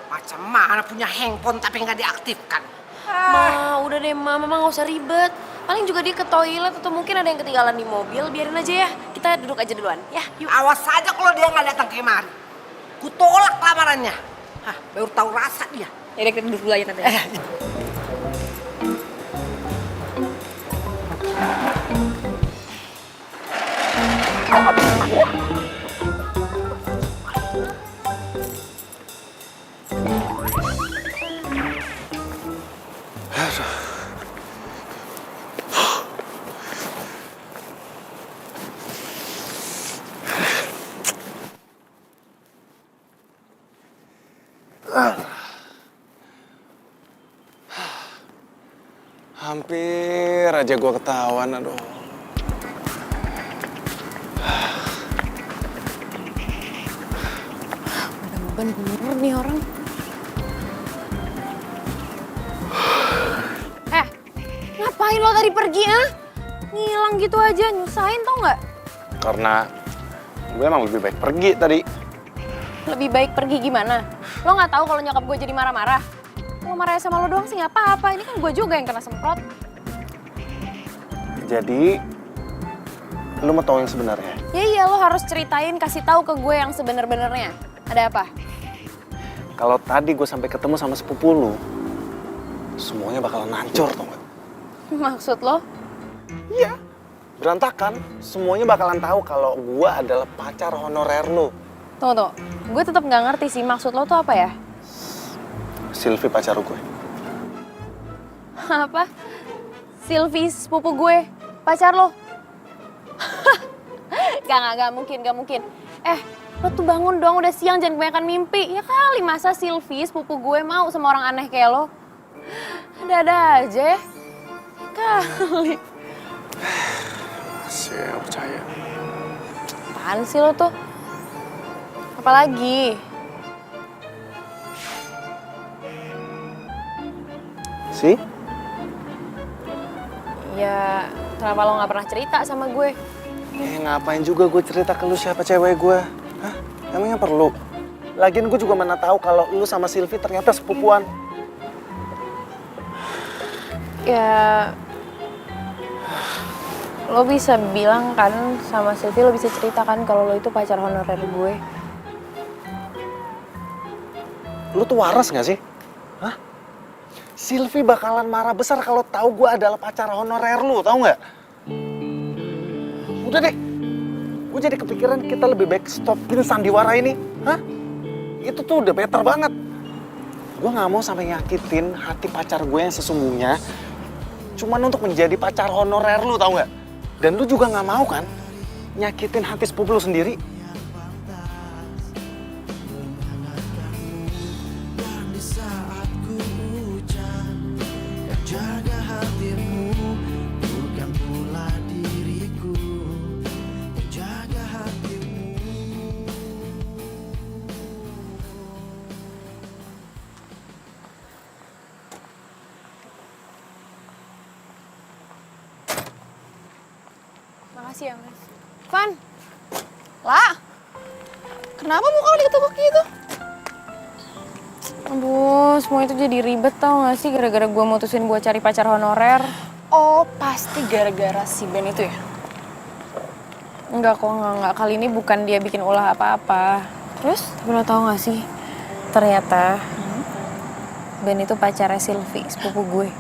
Macam mana punya handphone tapi nggak diaktifkan? Ma, udah deh mama nggak usah ribet. Paling juga dia ke toilet atau mungkin ada yang ketinggalan di mobil. Biarin aja ya, kita duduk aja duluan. Ya, yuk. Awas saja kalau dia nggak datang kemari. Kutolak lamarannya. Baru tahu rasa dia. Yaudah kita duduk dulu aja Tante. Hampir aja gue ketahuan, aduh. Beban bener nih orang. Ngapain lo tadi pergi, ah? Ngilang gitu aja, nyusahin tau nggak? Karena gue emang lebih baik pergi tadi. Lebih baik pergi gimana? Lo nggak tahu kalau nyokap gue jadi marah-marah? Lo marah sama lo doang sih nggak apa-apa. Ini kan gue juga yang kena semprot. Jadi, lu mau tahu yang sebenarnya? Ya iya, lo harus ceritain, kasih tahu ke gue yang sebener-benernya. Ada apa? Kalau tadi gue sampai ketemu sama sepupu lu, semuanya bakalan hancur, tau gak? Maksud lo? Iya. Berantakan. Semuanya bakalan tahu kalau gue adalah pacar honorer lu. Tunggu. Gue tetap nggak ngerti sih maksud lo tuh apa ya? Sylvie pacar gue. Apa? Sylvie sepupu gue, pacar lo? Gak mungkin. Lo tuh bangun dong, udah siang, jangan kebanyakan mimpi. Ya kali, masa Sylvie sepupu gue mau sama orang aneh kayak lo? Ada-ada aja ya. Kali. Masih gak percaya. Apaan sih lo tuh? Apalagi? Sih? Ya, kenapa lo gak pernah cerita sama gue? Ngapain juga gue cerita ke lu siapa cewek gue? Hah? Emangnya perlu? Lagian gue juga mana tahu kalau lu sama Sylvie ternyata sepupuan. Ya, lo bisa bilang kan sama Sylvie, lo bisa ceritakan kalau lo itu pacar honorer gue. Lu tuh waras gak sih? Hah? Sylvie bakalan marah besar kalau tahu gue adalah pacar honorer lu, tahu nggak? Udah deh, gue jadi kepikiran kita lebih baik stopin sandiwara ini. Hah? Itu tuh udah better banget. Gue nggak mau sampai nyakitin hati pacar gue yang sesungguhnya cuman untuk menjadi pacar honorer lu, tahu nggak? Dan lu juga nggak mau kan nyakitin hati sepupu lu sendiri. Makasih ya, Mas. Van! Lah! Kenapa muka lo diketuk gitu? Aduh, semua itu jadi ribet tau gak sih gara-gara gue mutusin buat cari pacar honorer. Oh, pasti gara-gara si Ben itu ya? Enggak kok, enggak. Kali ini bukan dia bikin ulah apa-apa. Terus? Tapi lo tau gak sih, ternyata Ben itu pacarnya Sylvie, sepupu gue.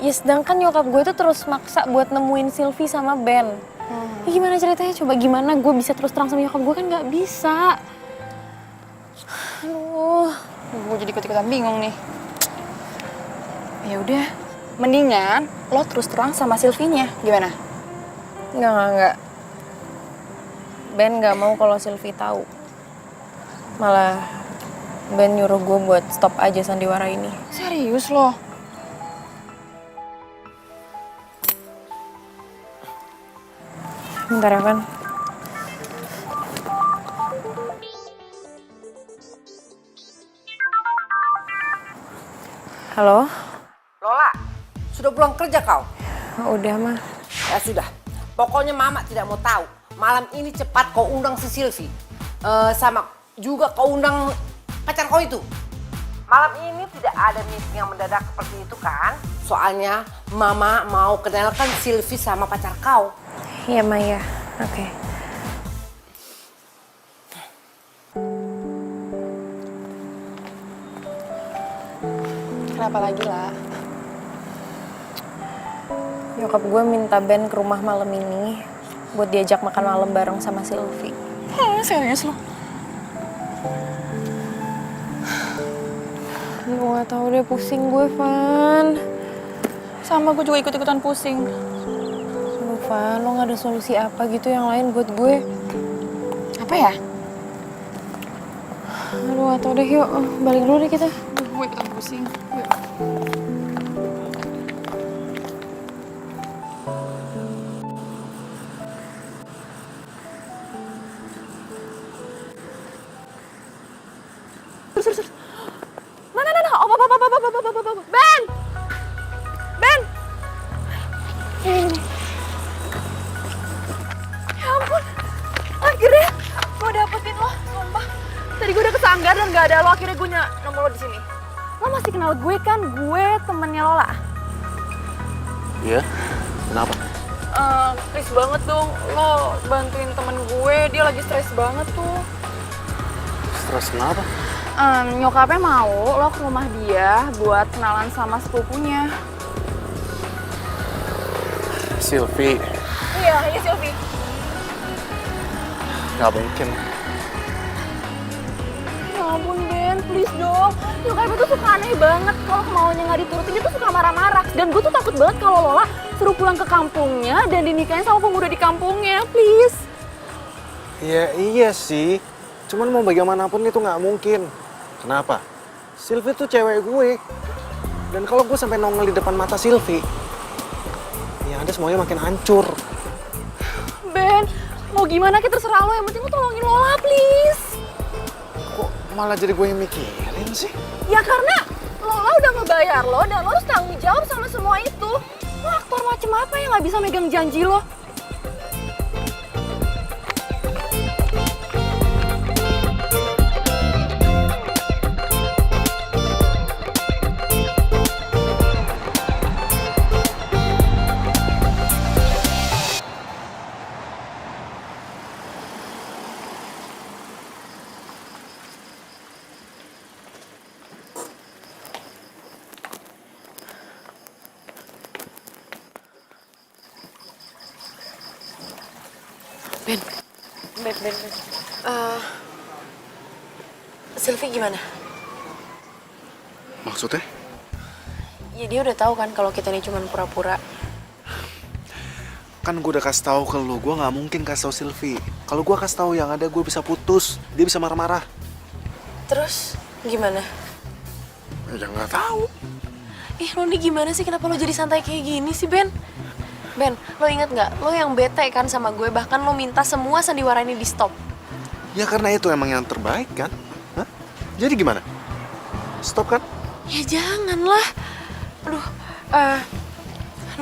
Ya sedangkan nyokap gue tuh terus maksa buat nemuin Sylvie sama Ben. Ya gimana ceritanya? Coba gimana gue bisa terus terang sama nyokap gue kan nggak bisa. Aduh. Gue jadi ikut-ikutan bingung nih. Ya udah, mendingan lo terus terang sama Sylvie-nya. Gimana? Enggak. Ben nggak mau kalau Sylvie tahu. Malah Ben nyuruh gue buat stop aja sandiwara ini. Serius lo? Bentar ya, Van. Halo? Lola, sudah pulang kerja kau? Udah, mah. Ya sudah, pokoknya mama tidak mau tahu. Malam ini cepat kau undang si Sylvie. Sama juga kau undang pacar kau itu. Malam ini tidak ada meeting yang mendadak seperti itu kan? Soalnya mama mau kenalkan Sylvie sama pacar kau. Iya, Maya. Oke. Kenapa lagi lah? Nyokap gue minta Ben ke rumah malam ini buat diajak makan malam bareng sama Sylvie. Serius lo? Gue gak tau deh, pusing gue, Van. Sama gue juga ikut-ikutan pusing. Aduh, Van, lo gak ada solusi apa gitu yang lain buat gue? Apa ya? Aduh, gak tau deh, yuk. Balik dulu deh kita. Gue ikutan pusing. Yuk. Ben! Ben! Ya ampun. bayar dan gak ada lo, akhirnya gue nemu lo di sini. Lo masih kenal gue kan? Gue temennya Lola. Iya? Kenapa? Please banget dong, lo bantuin temen gue, dia lagi stres banget tuh. Stres kenapa? Nyokapnya mau lo ke rumah dia buat kenalan sama sepupunya. Sylvie, Iya Sylvie. nggak mungkin. Ya ampun Ben, please dong. Nyokapnya tuh suka aneh banget kalau maunya nggak diturutin, dia tuh suka marah-marah. Dan gue tuh takut banget kalau Lola suruh pulang ke kampungnya dan dinikahin sama pemuda di kampungnya, please. Iya sih, cuman mau bagaimanapun itu nggak mungkin. Kenapa? Sylvie tuh cewek gue. Dan kalau gue sampai nongol di depan mata Sylvie, ya ada semuanya makin hancur. Ben, mau gimana kita terserah lo, yang penting lo tolongin Lola, please. Kok malah jadi gue yang mikirin sih? Ya karena Lola udah ngebayar lo dan lo harus tanggung jawab sama semua itu. Lo aktor macem apa yang nggak bisa megang janji lo? Ben. Sylvie gimana? Maksudnya? Ya dia udah tahu kan kalau kita ini cuma pura-pura. Kan gue udah kasih tahu ke lu, gue nggak mungkin kasih tahu Sylvie. Kalau gue kasih tahu yang ada gue bisa putus, dia bisa marah-marah. Terus gimana? Ya nggak tahu. Lo nih gimana sih? Kenapa lo jadi santai kayak gini sih, Ben? Ben, lo inget nggak? Lo yang bete kan sama gue, bahkan lo minta semua sandiwara ini di stop. Ya karena itu emang yang terbaik kan? Hah? Jadi gimana? Stop kan? Ya janganlah. Aduh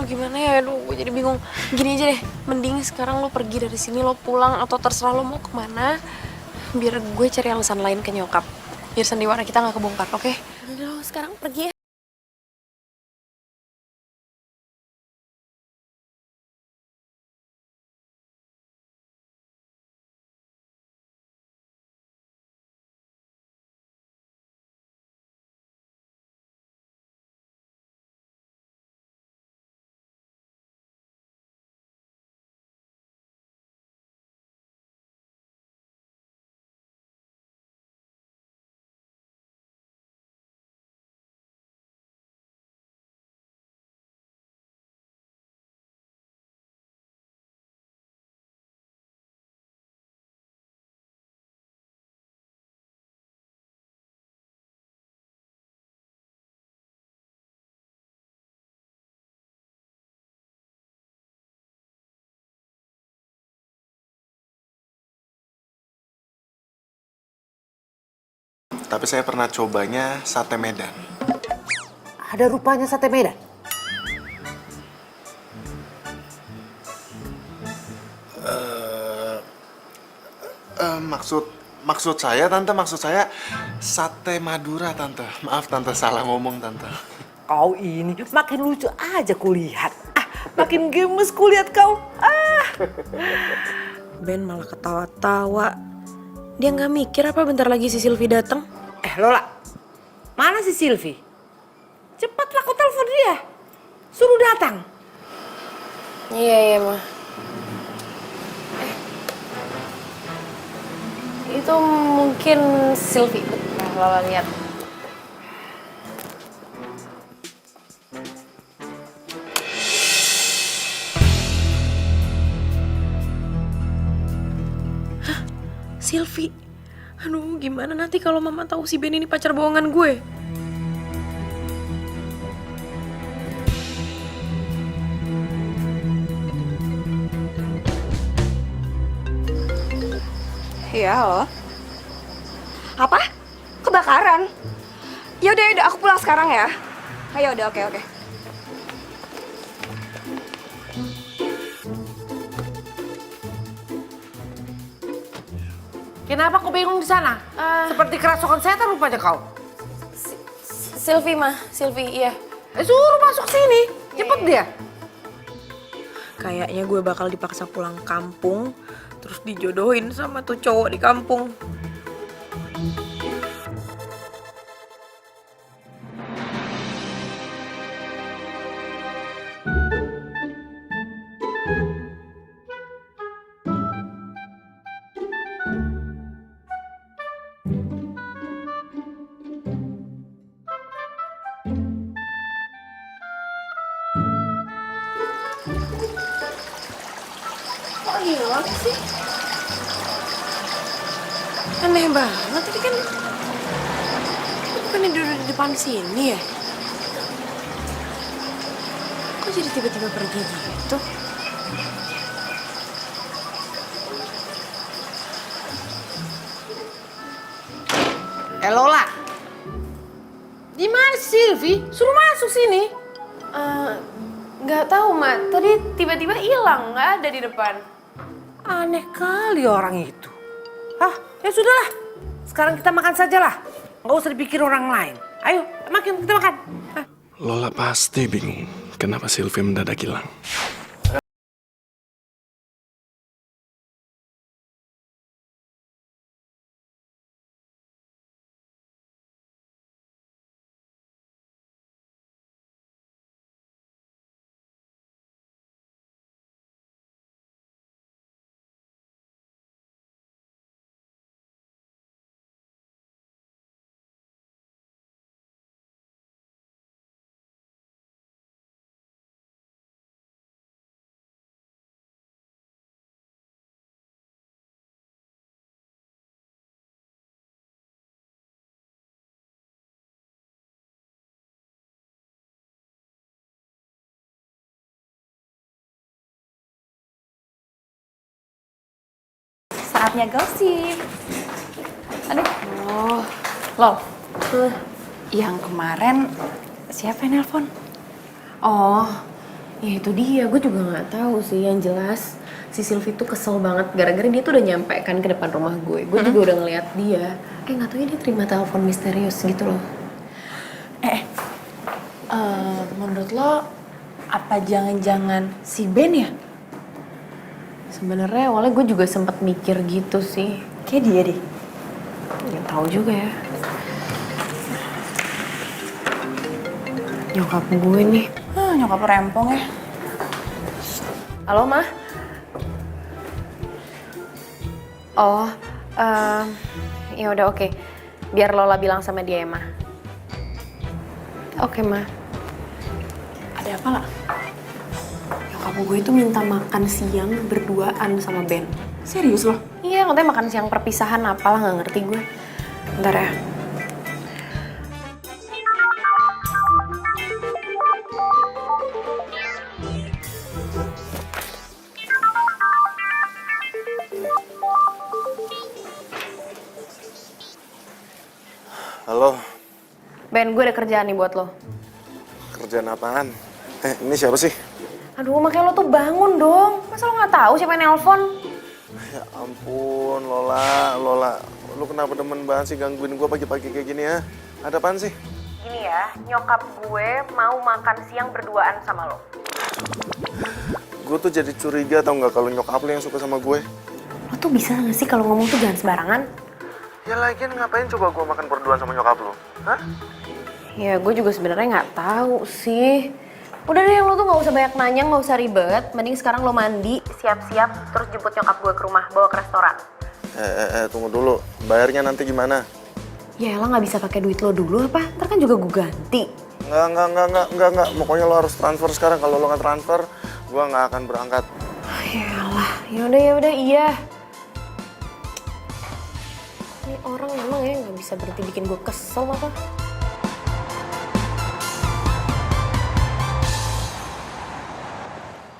gimana ya? Aduh, gue jadi bingung. Gini aja deh, mending sekarang lo pergi dari sini, lo pulang atau terserah lo mau kemana. Biar gue cari alasan lain ke nyokap. Biar sandiwara kita nggak kebongkar, oke? Udah lo sekarang pergi ya. Tapi saya pernah cobanya sate Medan. Ada rupanya sate Medan. Maksud saya, Tante, sate Madura, Tante. Maaf, Tante, salah ngomong, Tante. Kau ini makin lucu aja kulihat. Makin gemes kulihat kau. Ben malah ketawa-tawa. Dia nggak mikir apa bentar lagi si Sylvie datang. Lola, mana si Sylvie? Cepatlah kau telepon dia. Suruh datang. Iya, mah. Itu mungkin Sylvie. Nah, Lola lihat. Hah? Sylvie? Aduh, gimana nanti kalau mama tahu si Ben ini pacar bohongan gue? Iya, halo. Apa? Kebakaran? Yaudah, aku pulang sekarang ya. Ayo, udah, oke. Kenapa kau bingung di sana? Seperti kerasukan setan rupanya kau. Sylvie mah, Sylvie, iya. Suruh masuk sini, cepet dia. Kayaknya gue bakal dipaksa pulang kampung, terus dijodohin sama tuh cowok di kampung. Kok hilang sih? Aneh banget, tadi kan bukannya duduk di depan sini ya? Kok jadi tiba-tiba pergi gitu? Lola. Di mana Sylvie? Suruh masuk sini. Nggak tahu, Mak. Tadi tiba-tiba hilang, nggak ada di depan. Aneh kali orang itu. Ya sudahlah. Sekarang kita makan sajalah. Nggak usah dipikir orang lain. Ayo, makin kita makan. Lola pasti bingung kenapa Sylvie mendadak hilang. Saatnya gosip. Aduh. Oh, Lol. Yang kemarin siapa yang nelpon? Oh, ya itu dia. Gue juga nggak tahu sih. Yang jelas si Sylvie tuh kesel banget gara-gara dia tuh udah nyampe kan ke depan rumah gue. Gue juga udah ngeliat dia. Nggak tahu dia terima telepon misterius gitu loh. Menurut lo apa jangan-jangan si Ben ya? Sebenarnya awalnya gue juga sempat mikir gitu sih. Kayak dia deh. Nggak tahu juga ya. Nyokap gue nih. Nyokap lo rempong ya. Halo, Ma? Oh, ya udah oke. Biar Lola bilang sama dia ya, Ma. Oke, Ma. Ada apa lah? Nyokap gue itu minta makan siang berduaan sama Ben. Serius lo? Iya, katanya makan siang perpisahan apalah, nggak ngerti gue. Bentar ya. Halo, Ben, gue ada kerjaan nih buat lo. kerjaan apaan? Ini siapa sih? Aduh, makanya lo tuh bangun dong. Masa lo nggak tahu siapa yang nelpon? Ya ampun, Lola. Lu kenapa demen banget sih gangguin gue pagi-pagi kayak gini ya? Ada apaan sih? Gini ya, nyokap gue mau makan siang berduaan sama lo. Gue tuh jadi curiga tau nggak kalau nyokap lu yang suka sama gue. Lo tuh bisa nggak sih kalau ngomong tuh jangan sembarangan? Ya lagian ngapain coba gue makan berduaan sama nyokap lu? Hah? Ya gue juga sebenarnya nggak tahu sih. Udah deh, lo tuh nggak usah banyak nanya, nggak usah ribet. Mending sekarang lo mandi, siap-siap, terus jemput nyokap gue ke rumah, bawa ke restoran. Tunggu dulu. Bayarnya nanti gimana? Ya elah, nggak bisa pakai duit lo dulu apa? Ntar kan juga gue ganti. Enggak. Pokoknya lo harus transfer sekarang. Kalau lo nggak transfer, gue nggak akan berangkat. Ya elah, yaudah iya. Ini orang emang ya nggak bisa berhenti bikin gue kesel apa?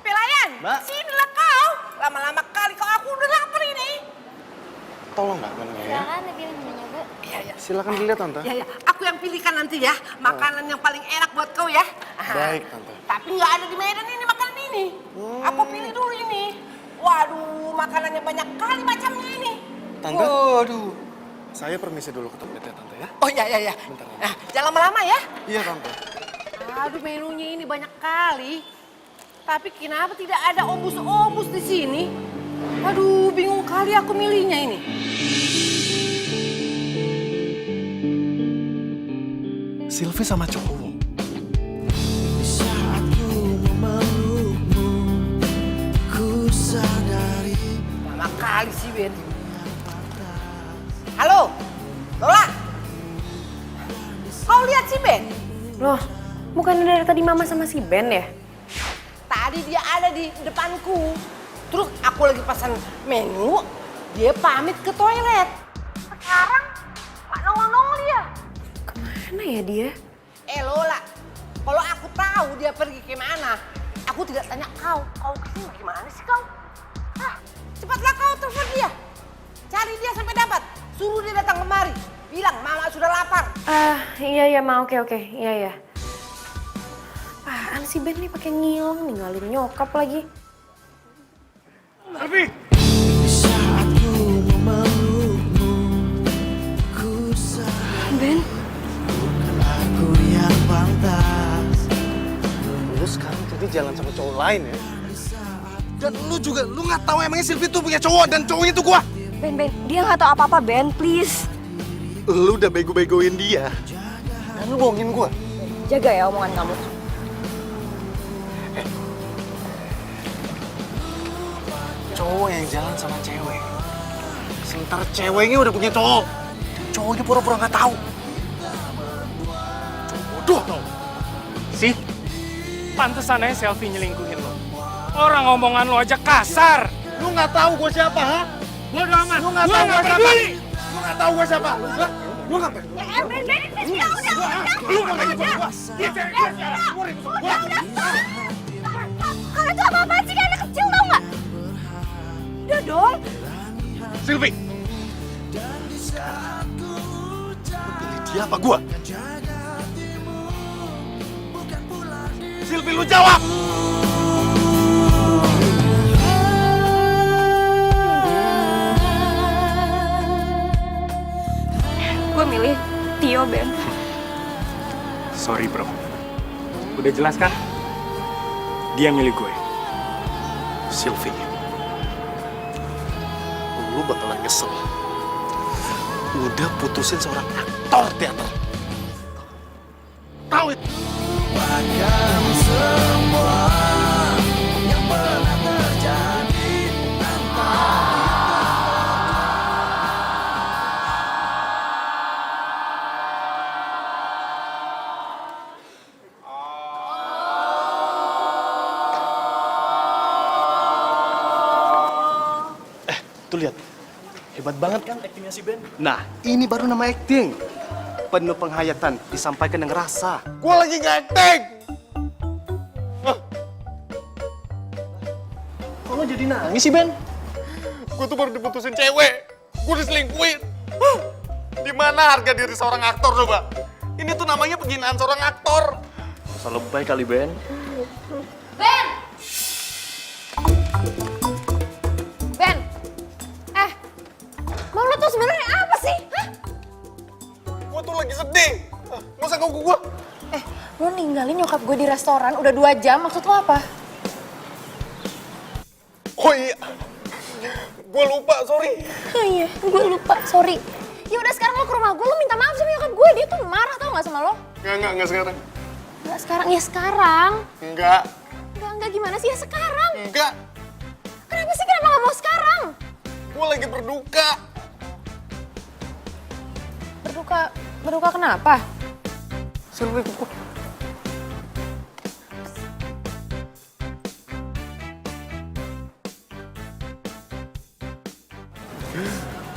Pelayan, Mbak. sinilah kau. Lama-lama kali kau, aku udah lapar ini. Tolong nggak menunya ya? Silakan ambil menunya, Bu. Iya. Silakan dilihat tante. Ya, aku yang pilihkan nanti ya. Makanan yang paling enak buat kau ya. Baik tante. Tapi nggak ada di Medan ini makanan ini. Aku pilih dulu ini. Waduh, makanannya banyak kali macamnya ini. Tante? Waduh. Saya permisi dulu ke toiletnya, Tante ya. Oh iya, iya, iya. Bentar. Nah, jangan lama-lama ya. Iya, Tante. Aduh, menunya ini banyak kali. Tapi kenapa tidak ada obus-obus di sini? Aduh, bingung kali aku milihnya ini. Sylvie sama cowok. Lama kali sih, Ben. Halo, Lola. Kau lihat si Ben? Loh, bukannya dari tadi Mama sama si Ben ya? Tadi dia ada di depanku. Terus aku lagi pesan menu, dia pamit ke toilet. Sekarang nggak nongol-nongol dia. Kemana ya dia? Lola, kalau aku tahu dia pergi kemana, aku tidak tanya kau. Kau kesini gimana sih kau? Ah, cepatlah kau telepon dia. Cari dia sampai dapat. Suruh dia datang kemari. Bilang Mama sudah lapar. Iya Ma, oke, iya. Apaan sih Ben nih pakai ngilang ninggalin nyokap lagi? Sylvie! Ben, Lu sekarang jadi jalan sama cowok lain ya? Dan lu juga, lu nggak tahu emangnya Sylvie tuh punya cowok dan cowoknya tuh gua. Ben, dia nggak tahu apa-apa, Ben, please. Lu udah bego-begoin dia. Dan lu bohongin gua. Jaga ya omongan kamu. Cowok yang jalan sama cewek. Sementara ceweknya udah punya cowok. Dan cowoknya pura-pura nggak tahu. Cowok bodoh tau. Sih, pantesan aja selfie nyelingkuhin lo. Orang omongan lo aja kasar. Lu nggak tahu gua siapa, ha? Bodoh amat. Lu nggak tahu gua siapa? Lu nggak tahu gua siapa? Hah? Lu nggak tahu. Lu nggak tahu gua. Kalian tuh apa-apaan sih, kayak anak kecil tau nggak? Udah dong. Sylvie. Sekarang lu pilih dia apa gua? Sylvie, lu jawab. Gue milih Tio, Ben. Sorry bro. Udah jelas kan? Dia milik gue. Sylvie, lu bakalan nyesel. Udah putusin seorang aktor teater. Tahu itu? Tuh lihat, hebat banget kan aktingnya si Ben? Nah, ini baru nama acting. Penuh penghayatan, disampaikan dengan rasa. Gua lagi nggak acting. Kok lo jadi nangis sih, Ben? Gua tuh baru diputusin cewek. Gua diselingkuhin. Di mana harga diri seorang aktor coba? Ini tuh namanya penghinaan seorang aktor. Masa lebay kali, Ben. Ben, mau lo tuh sebenarnya apa sih? Hah? Gua tuh lagi sedih. Nggak usah ganggu gua. Lo ninggalin nyokap gue di restoran udah 2 jam, maksud lo apa? Oh iya. Gua lupa, sorry. Oh iya, gue lupa, sorry. Ya udah sekarang lo ke rumah gue, lo minta maaf sama nyokap gue. Dia tuh marah tau gak sama lo? Nggak sekarang. Enggak sekarang, ya sekarang. Enggak. Enggak gimana sih ya sekarang? Enggak. Kenapa sih, kenapa gak mau sekarang? Gua lagi berduka. Berduka kenapa? Sylvie, gua...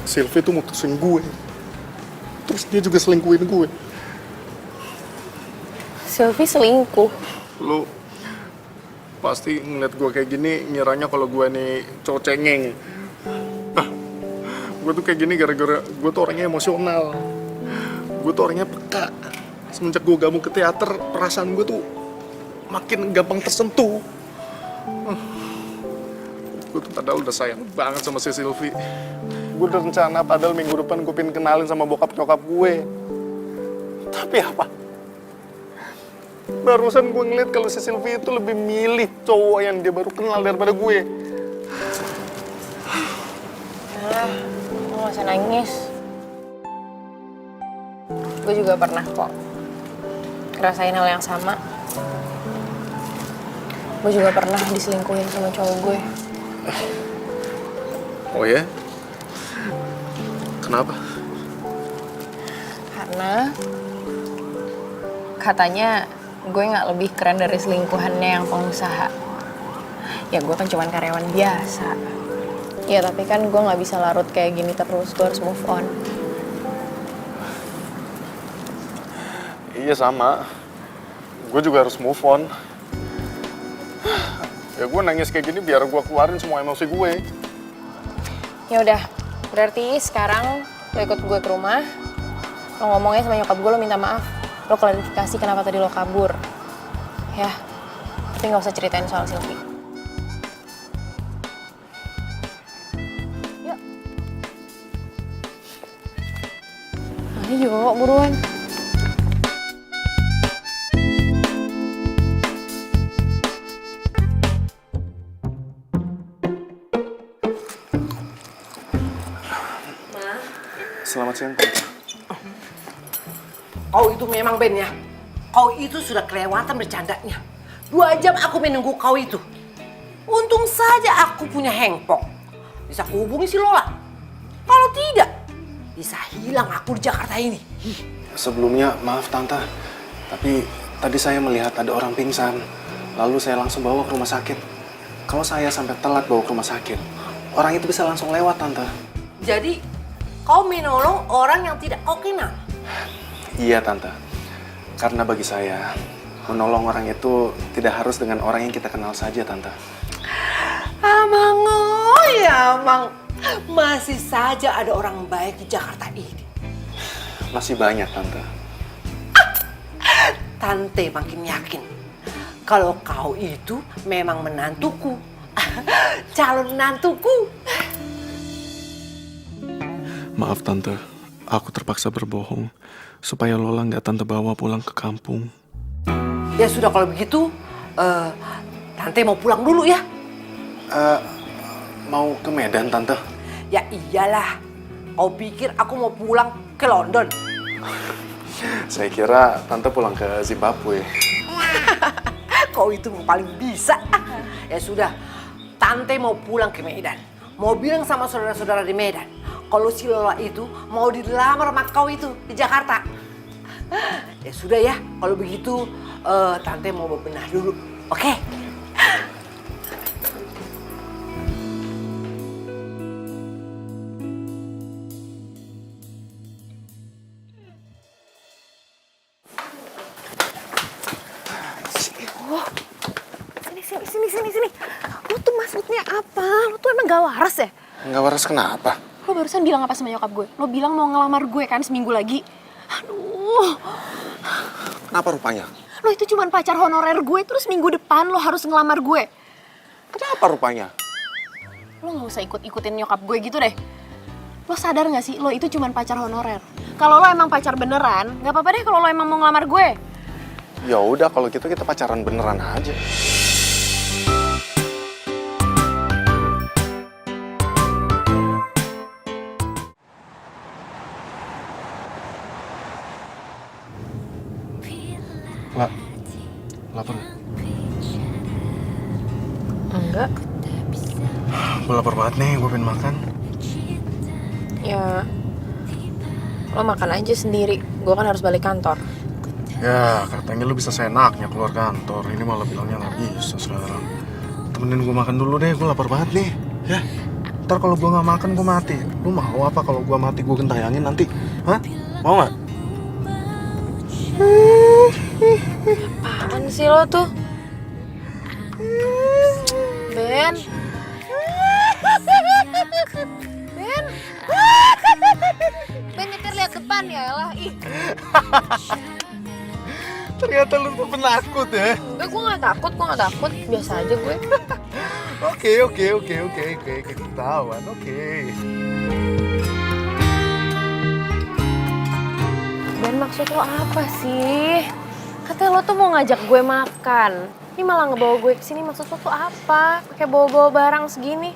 Sylvie tuh mutusin gue. Terus dia juga selingkuhin gue. Sylvie selingkuh. Lu pasti ngeliat gue kayak gini ngiranya kalau gue nih cowok cengeng. Gue tuh kayak gini gara-gara gue tuh orangnya emosional. Gue tuh orangnya peka. Semenjak gue gabung ke teater, perasaan gue tuh makin gampang tersentuh. Gue tuh padahal udah sayang banget sama si Sylvie. Gue udah rencana padahal minggu depan gue pengen kenalin sama bokap nyokap gue. Tapi apa? Barusan gue ngeliat kalau si Sylvie itu lebih milih cowok yang dia baru kenal daripada gue. Lo gak usah nangis. Gue juga pernah kok ngerasain hal yang sama. Gue juga pernah diselingkuhin sama cowok gue. Oh ya? Kenapa? Karena katanya gue nggak lebih keren dari selingkuhannya yang pengusaha. Ya gue kan cuman karyawan biasa. Ya tapi kan gue nggak bisa larut kayak gini terus, gue harus move on. Iya sama. Gue juga harus move on. Ya gue nangis kayak gini biar gue keluarin semua emosi gue. Ya udah, berarti sekarang lo ikut gue ke rumah. Lo ngomongnya sama nyokap gue, lo minta maaf. Lo klarifikasi kenapa tadi lo kabur. Ya, tapi nggak usah ceritain soal Sylvie. Yuk. Ayo, buruan. Selamat siang, Tante. Kau itu memang Ben ya. Kau itu sudah kelewatan bercandanya. 2 jam aku menunggu kau itu. Untung saja aku punya handphone. Bisa kuhubungi si Lola. Kalau tidak, bisa hilang aku di Jakarta ini. Sebelumnya, maaf Tante. Tapi tadi saya melihat ada orang pingsan. Lalu saya langsung bawa ke rumah sakit. Kalau saya sampai telat bawa ke rumah sakit, orang itu bisa langsung lewat, Tante. Jadi, kau menolong orang yang tidak kau kenal. Iya, Tante. Karena bagi saya, menolong orang itu tidak harus dengan orang yang kita kenal saja, Tante. Amang, oh ya Amang. Masih saja ada orang baik di Jakarta ini. Masih banyak, Tante. Tante makin yakin kalau kau itu memang menantuku. Calon menantuku. Maaf, Tante. Aku terpaksa berbohong supaya Lola nggak Tante bawa pulang ke kampung. Ya sudah kalau begitu, Tante mau pulang dulu ya. Mau ke Medan, Tante? Ya iyalah. Kau pikir aku mau pulang ke London? Saya kira Tante pulang ke Zimbabwe. Kau itu paling bisa. Ya sudah, Tante mau pulang ke Medan. Mau bilang sama saudara-saudara di Medan kalau si Lola itu mau dilamar sama kau itu di Jakarta. Ya sudah ya, kalau begitu Tante mau bebenah dulu, oke? Sini. Lo tuh maksudnya apa? Lo tuh emang gak waras ya? Nggak waras kenapa? Lo barusan bilang apa sama nyokap gue? Lo bilang mau ngelamar gue kan seminggu lagi? Aduh. Kenapa rupanya? Lo itu cuma pacar honorer gue, terus minggu depan lo harus ngelamar gue. Kenapa rupanya? Lo gak usah ikut-ikutin nyokap gue gitu deh. Lo sadar gak sih, lo itu cuma pacar honorer. Kalau lo emang pacar beneran, gak apa-apa deh kalau lo emang mau ngelamar gue. Ya udah kalau gitu kita pacaran beneran aja. Lapar nggak? Enggak. Gue lapar banget nih, gue pengen makan. Ya, lo makan aja sendiri. Gue kan harus balik kantor. Ya, katanya lu bisa seenaknya keluar kantor. Ini malah bilangnya nggak bisa sekarang. Temenin gue makan dulu deh, gue lapar banget nih. Ya, ntar kalau gue nggak makan gue mati. Lu mau apa kalau gue mati gue gentayangin nanti? Hah? Mau nggak? Apaan sih lo tuh? Ben. Ben nyetir lihat depan ya lah. Ih. Ternyata lu tuh penakut ya. Enggak, gue gak takut. Biasa aja gue. Oke, ketahuan, oke. Ben, maksud lo apa sih? Katanya lo tuh mau ngajak gue makan. Ini malah ngebawa gue kesini, maksud lo tuh apa? Pakai bawa-bawa barang segini.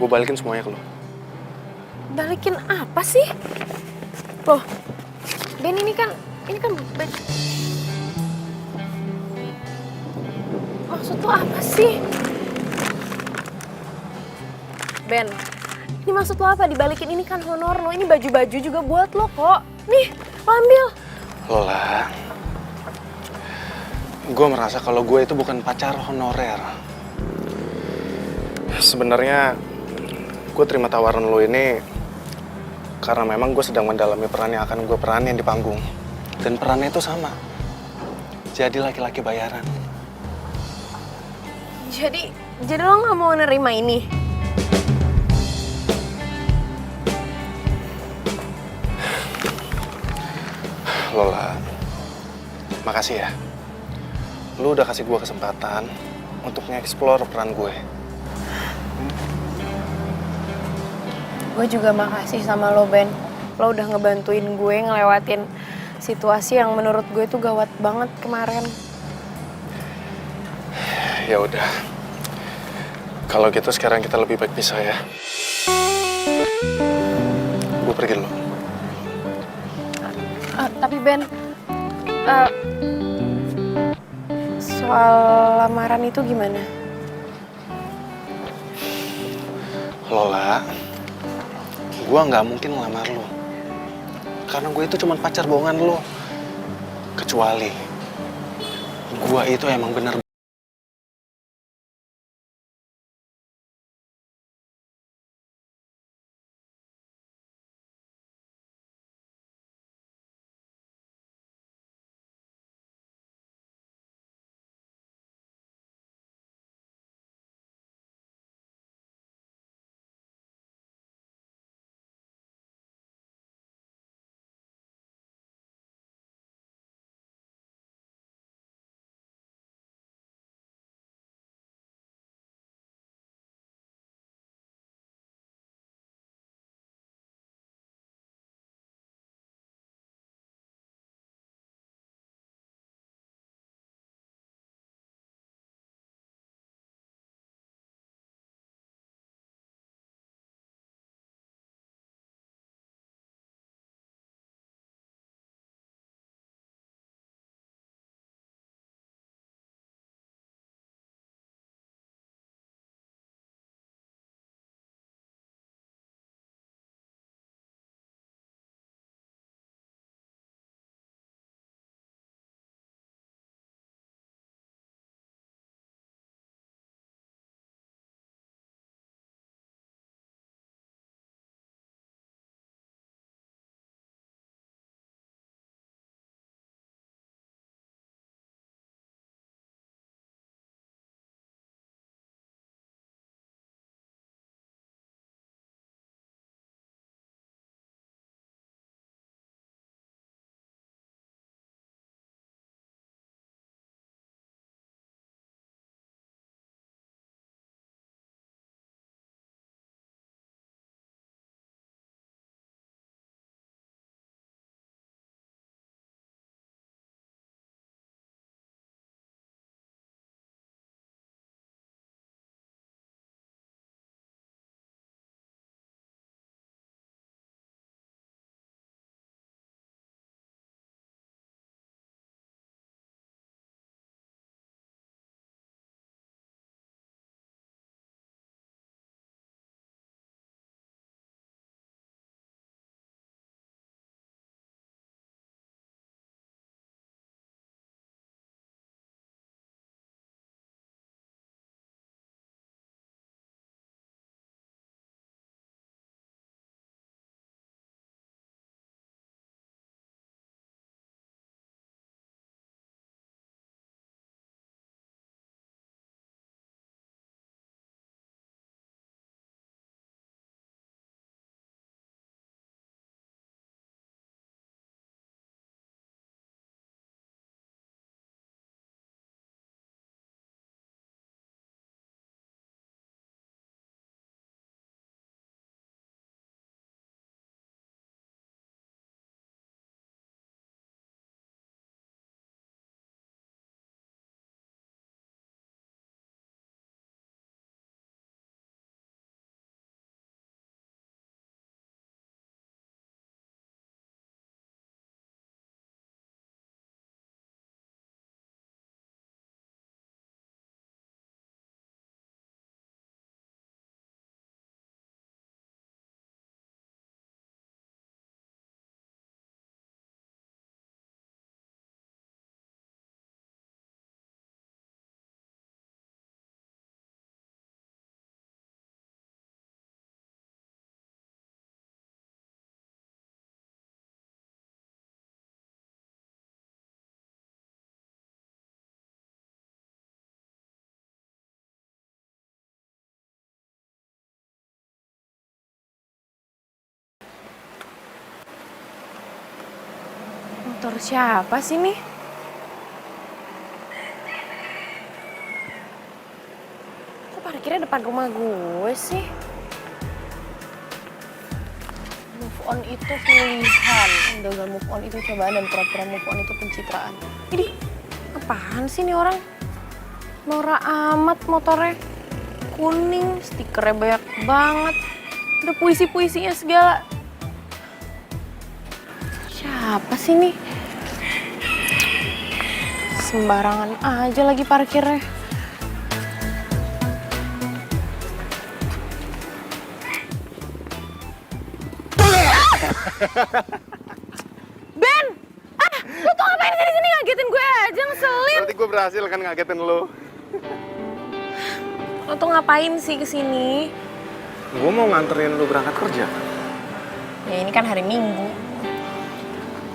Gue balikin semuanya ke lo. Balikin apa sih? Loh, Ben ini kan maksud lo apa sih? Ben, ini maksud lo apa? Dibalikin, ini kan honor lo, ini baju-baju juga buat lo kok. Nih, lo ambil. Lola, gue merasa kalau gue itu bukan pacar honorer. Sebenarnya gue terima tawaran lo ini karena memang gue sedang mendalami peran yang akan gue peranin di panggung. Dan perannya itu sama, jadi laki-laki bayaran. Jadi lo nggak mau nerima ini? Lola, makasih ya. Lu udah kasih gue kesempatan untuk nge-explore peran gue. Gue juga makasih sama lo, Ben. Lo udah ngebantuin gue ngelewatin situasi yang menurut gue tuh gawat banget kemarin. Ya udah. Kalau gitu sekarang kita lebih baik pisah ya. Gue pergi dulu. Tapi Ben, soal lamaran itu gimana? Lola, gue nggak mungkin ngelamar lo. Karena gue itu cuma pacar bohongan lo. Kecuali gue itu emang bener Motor siapa sih nih? Kok parkirnya depan rumah gue sih? Move on itu pilihan, gagal move on itu cobaan, dan pura-pura move on itu pencitraan. Ini apaan sih nih orang? Norak amat motornya. Kuning, stikernya banyak banget. Ada puisi-puisinya segala. Siapa sih nih? Sembarangan aja lagi parkirnya. Ben! Ah! Lu tuh ngapain sini ngagetin gue aja, ngeselin. Berarti gue berhasil kan ngagetin lo. Lo tuh ngapain sih kesini? Gue mau nganterin lo berangkat kerja. Ya ini kan hari Minggu.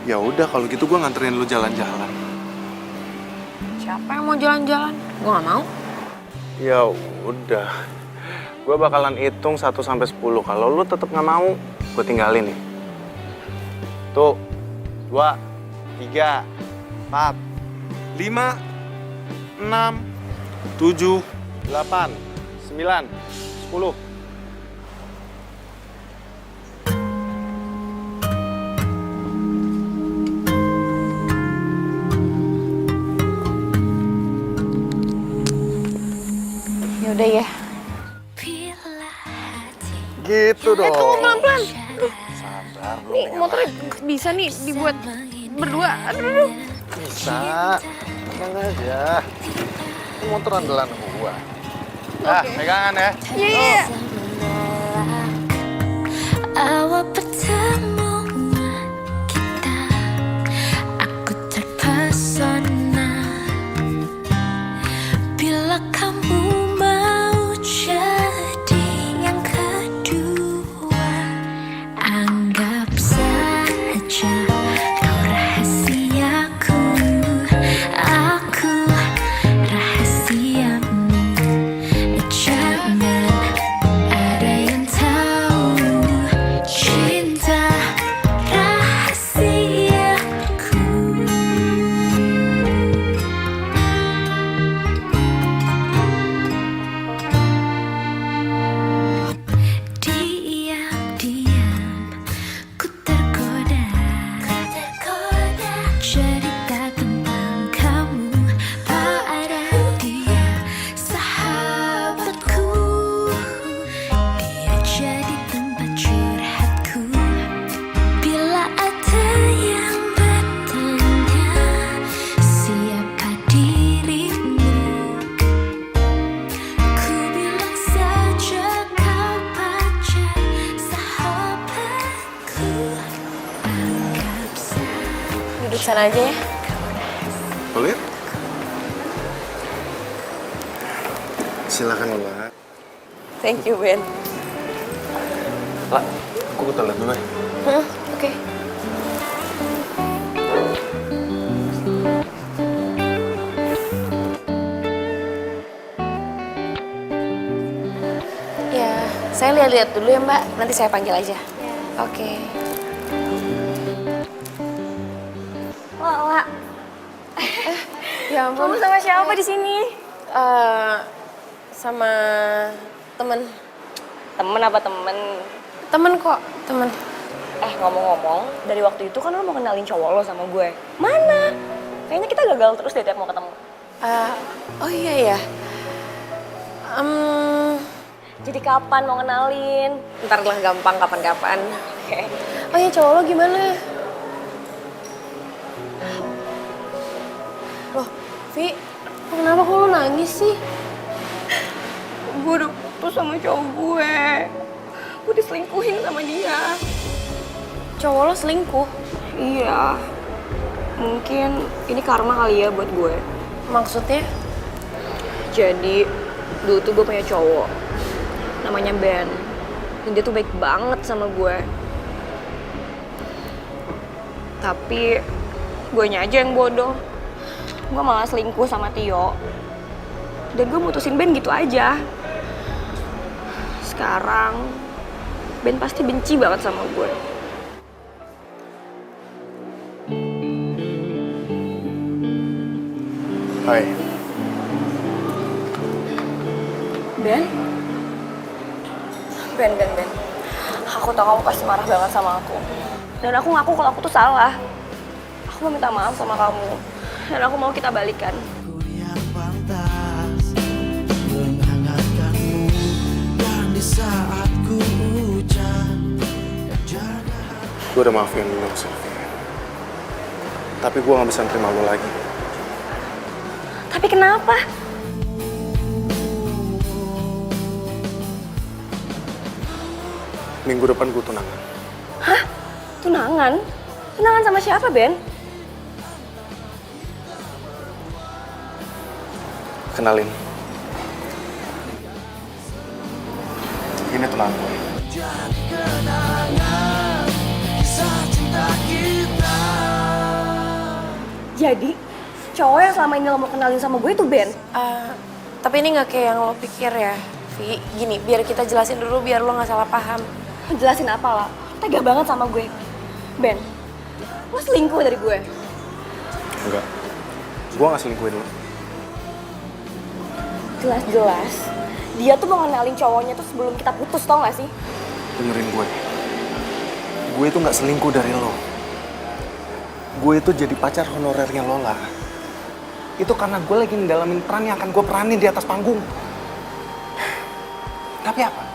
Ya udah kalau gitu gue nganterin lo jalan-jalan. Siapa yang mau jalan-jalan? Gue gak mau. Ya udah. Gue bakalan hitung 1 sampai 10. Kalau lo tetap nggak mau, gue tinggalin nih. Tuh, 2, 3, 4, 5, 6, 7, 8, 9, 10. Yaudah ya. Gitu dong. Tunggu pelan-pelan. Sabar. Nih motornya bisa nih dibuat berdua. Aduh. Bisa. Tenang aja. Ini motor andalan gua. Ah, pegangan ya. Iya. Awal pertemuan kita, aku terpesona. Bila kamu mau jadi yang kedua, anggap saja kau rahasiaku, aku rahasiamu. Jangan ada yang tahu cinta rahasiaku. Diam-diam ku tergoda cerita tentang kamu pada dia, sahabatku. Dia jadi tempat curhatku. Bila ada yang bertanya siapa dirimu, ku bilang saja kau pacar sahabatku. Anggap saja. Duduk sana aja ya. Boleh? Silakan, Mbak. Thank you, Ben. Lah, aku ke toilet dulu ya. Oke. Ya, saya lihat-lihat dulu ya, Mbak. Nanti saya panggil aja. Oke. Lala, Ya ampun. kamu sama siapa di sini? Sama temen. Temen apa temen? Temen kok, temen. Ngomong-ngomong, dari waktu itu kan lo mau kenalin cowok lo sama gue. Mana? Kayaknya kita gagal terus deh tiap mau ketemu. Oh iya ya. Jadi kapan mau kenalin? Ntar lah gampang kapan-kapan. Oke. Oh iya, cowok lo gimana? Loh, Vi, kenapa kok lo nangis sih? Gue udah putus sama cowok gue. Gue diselingkuhin sama dia. Cowok lo selingkuh? Iya. Mungkin ini karma kali ya buat gue. Maksudnya? Jadi, dulu tuh gue punya cowok. Namanya Ben. Dan dia tuh baik banget sama gue. Tapi, guenya aja yang bodoh. Gue malah selingkuh sama Tio. Dan gue mutusin Ben gitu aja. Sekarang, Ben pasti benci banget sama gue. Hai. Ben? Ben. Aku tahu kamu pasti marah banget sama aku. Dan aku ngaku kalau aku tuh salah. Aku mau minta maaf sama kamu. Dan aku mau kita balikan. Gue udah maafin lo, Sylvia. Tapi gue gak bisa nerima lo lagi. Tapi kenapa? Minggu depan gue tunangan. Hah? Tunangan? Tunangan sama siapa, Ben? Kenalin. Ini tunangan gue. Jadi, cowok yang selama ini lo mau kenalin sama gue itu Ben? Tapi ini nggak kayak yang lo pikir ya, Vi. Gini, biar kita jelasin dulu biar lo nggak salah paham. Jelasin apa lah? Tega banget sama gue. Ben, lo selingkuh dari gue. Enggak. Gue gak selingkuhin lo. Jelas-jelas, dia tuh mau kenalin cowoknya tuh sebelum kita putus, tau gak sih? Dengerin gue. Gue itu gak selingkuh dari lo. Gue itu jadi pacar honorernya Lola. Itu karena gue lagi ngedalamin peran yang akan gue peranin di atas panggung. Tapi apa?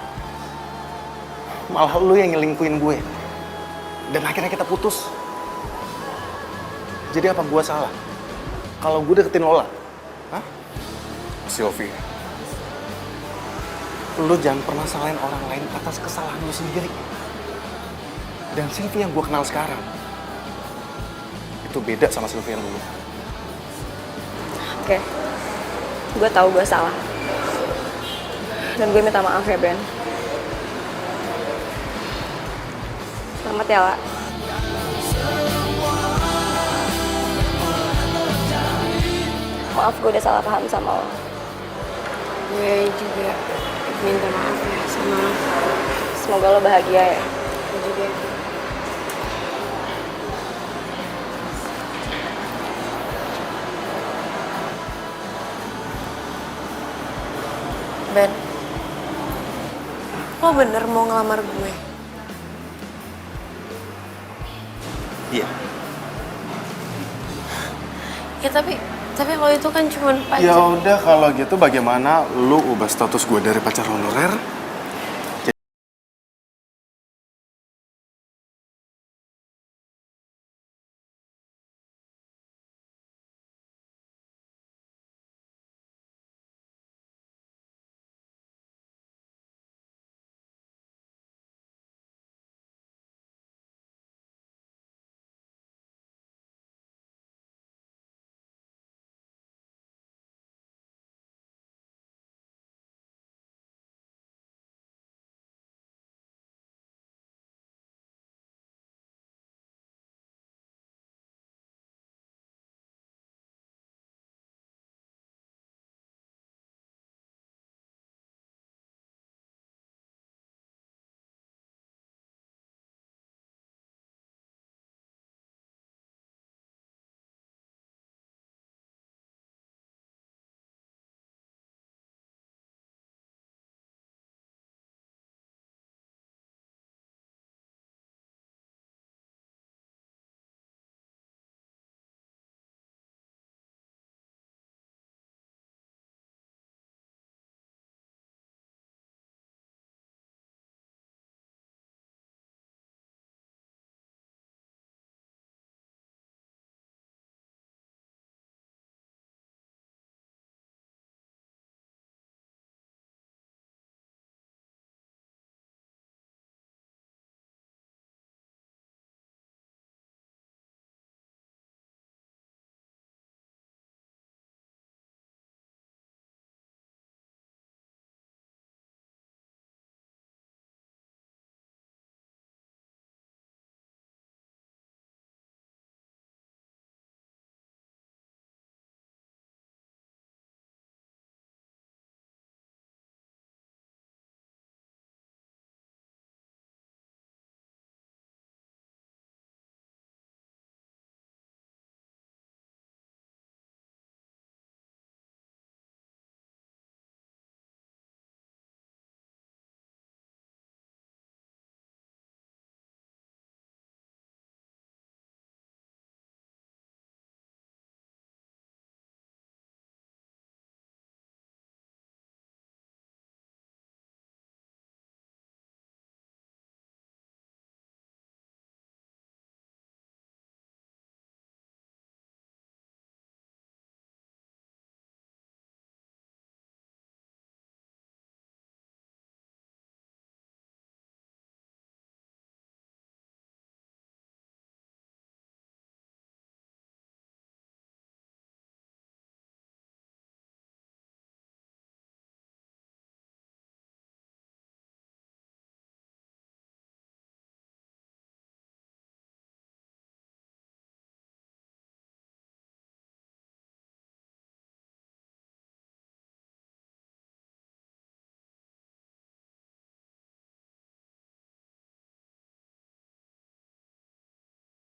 Malah lo yang nyelingkuhin gue. Dan akhirnya kita putus. Jadi apa gue salah? Kalau gue deketin Lola? Hah? Sylvia, lo jangan pernah salahin orang lain atas kesalahan lo sendiri. Dan Sylvia yang gue kenal sekarang, itu beda sama Sylvia yang dulu. Oke, gue tahu gue salah. Dan gue minta maaf ya, Ben. Selamat ya, La. Maaf gue udah salah paham sama lo. Gue juga minta maaf ya sama lo. Semoga lo bahagia ya. Gue juga. Ben, lo bener mau ngelamar gue? Iya. Ya tapi lo itu kan cuma pacar. Ya udah kalau gitu bagaimana lu ubah status gue dari pacar honorer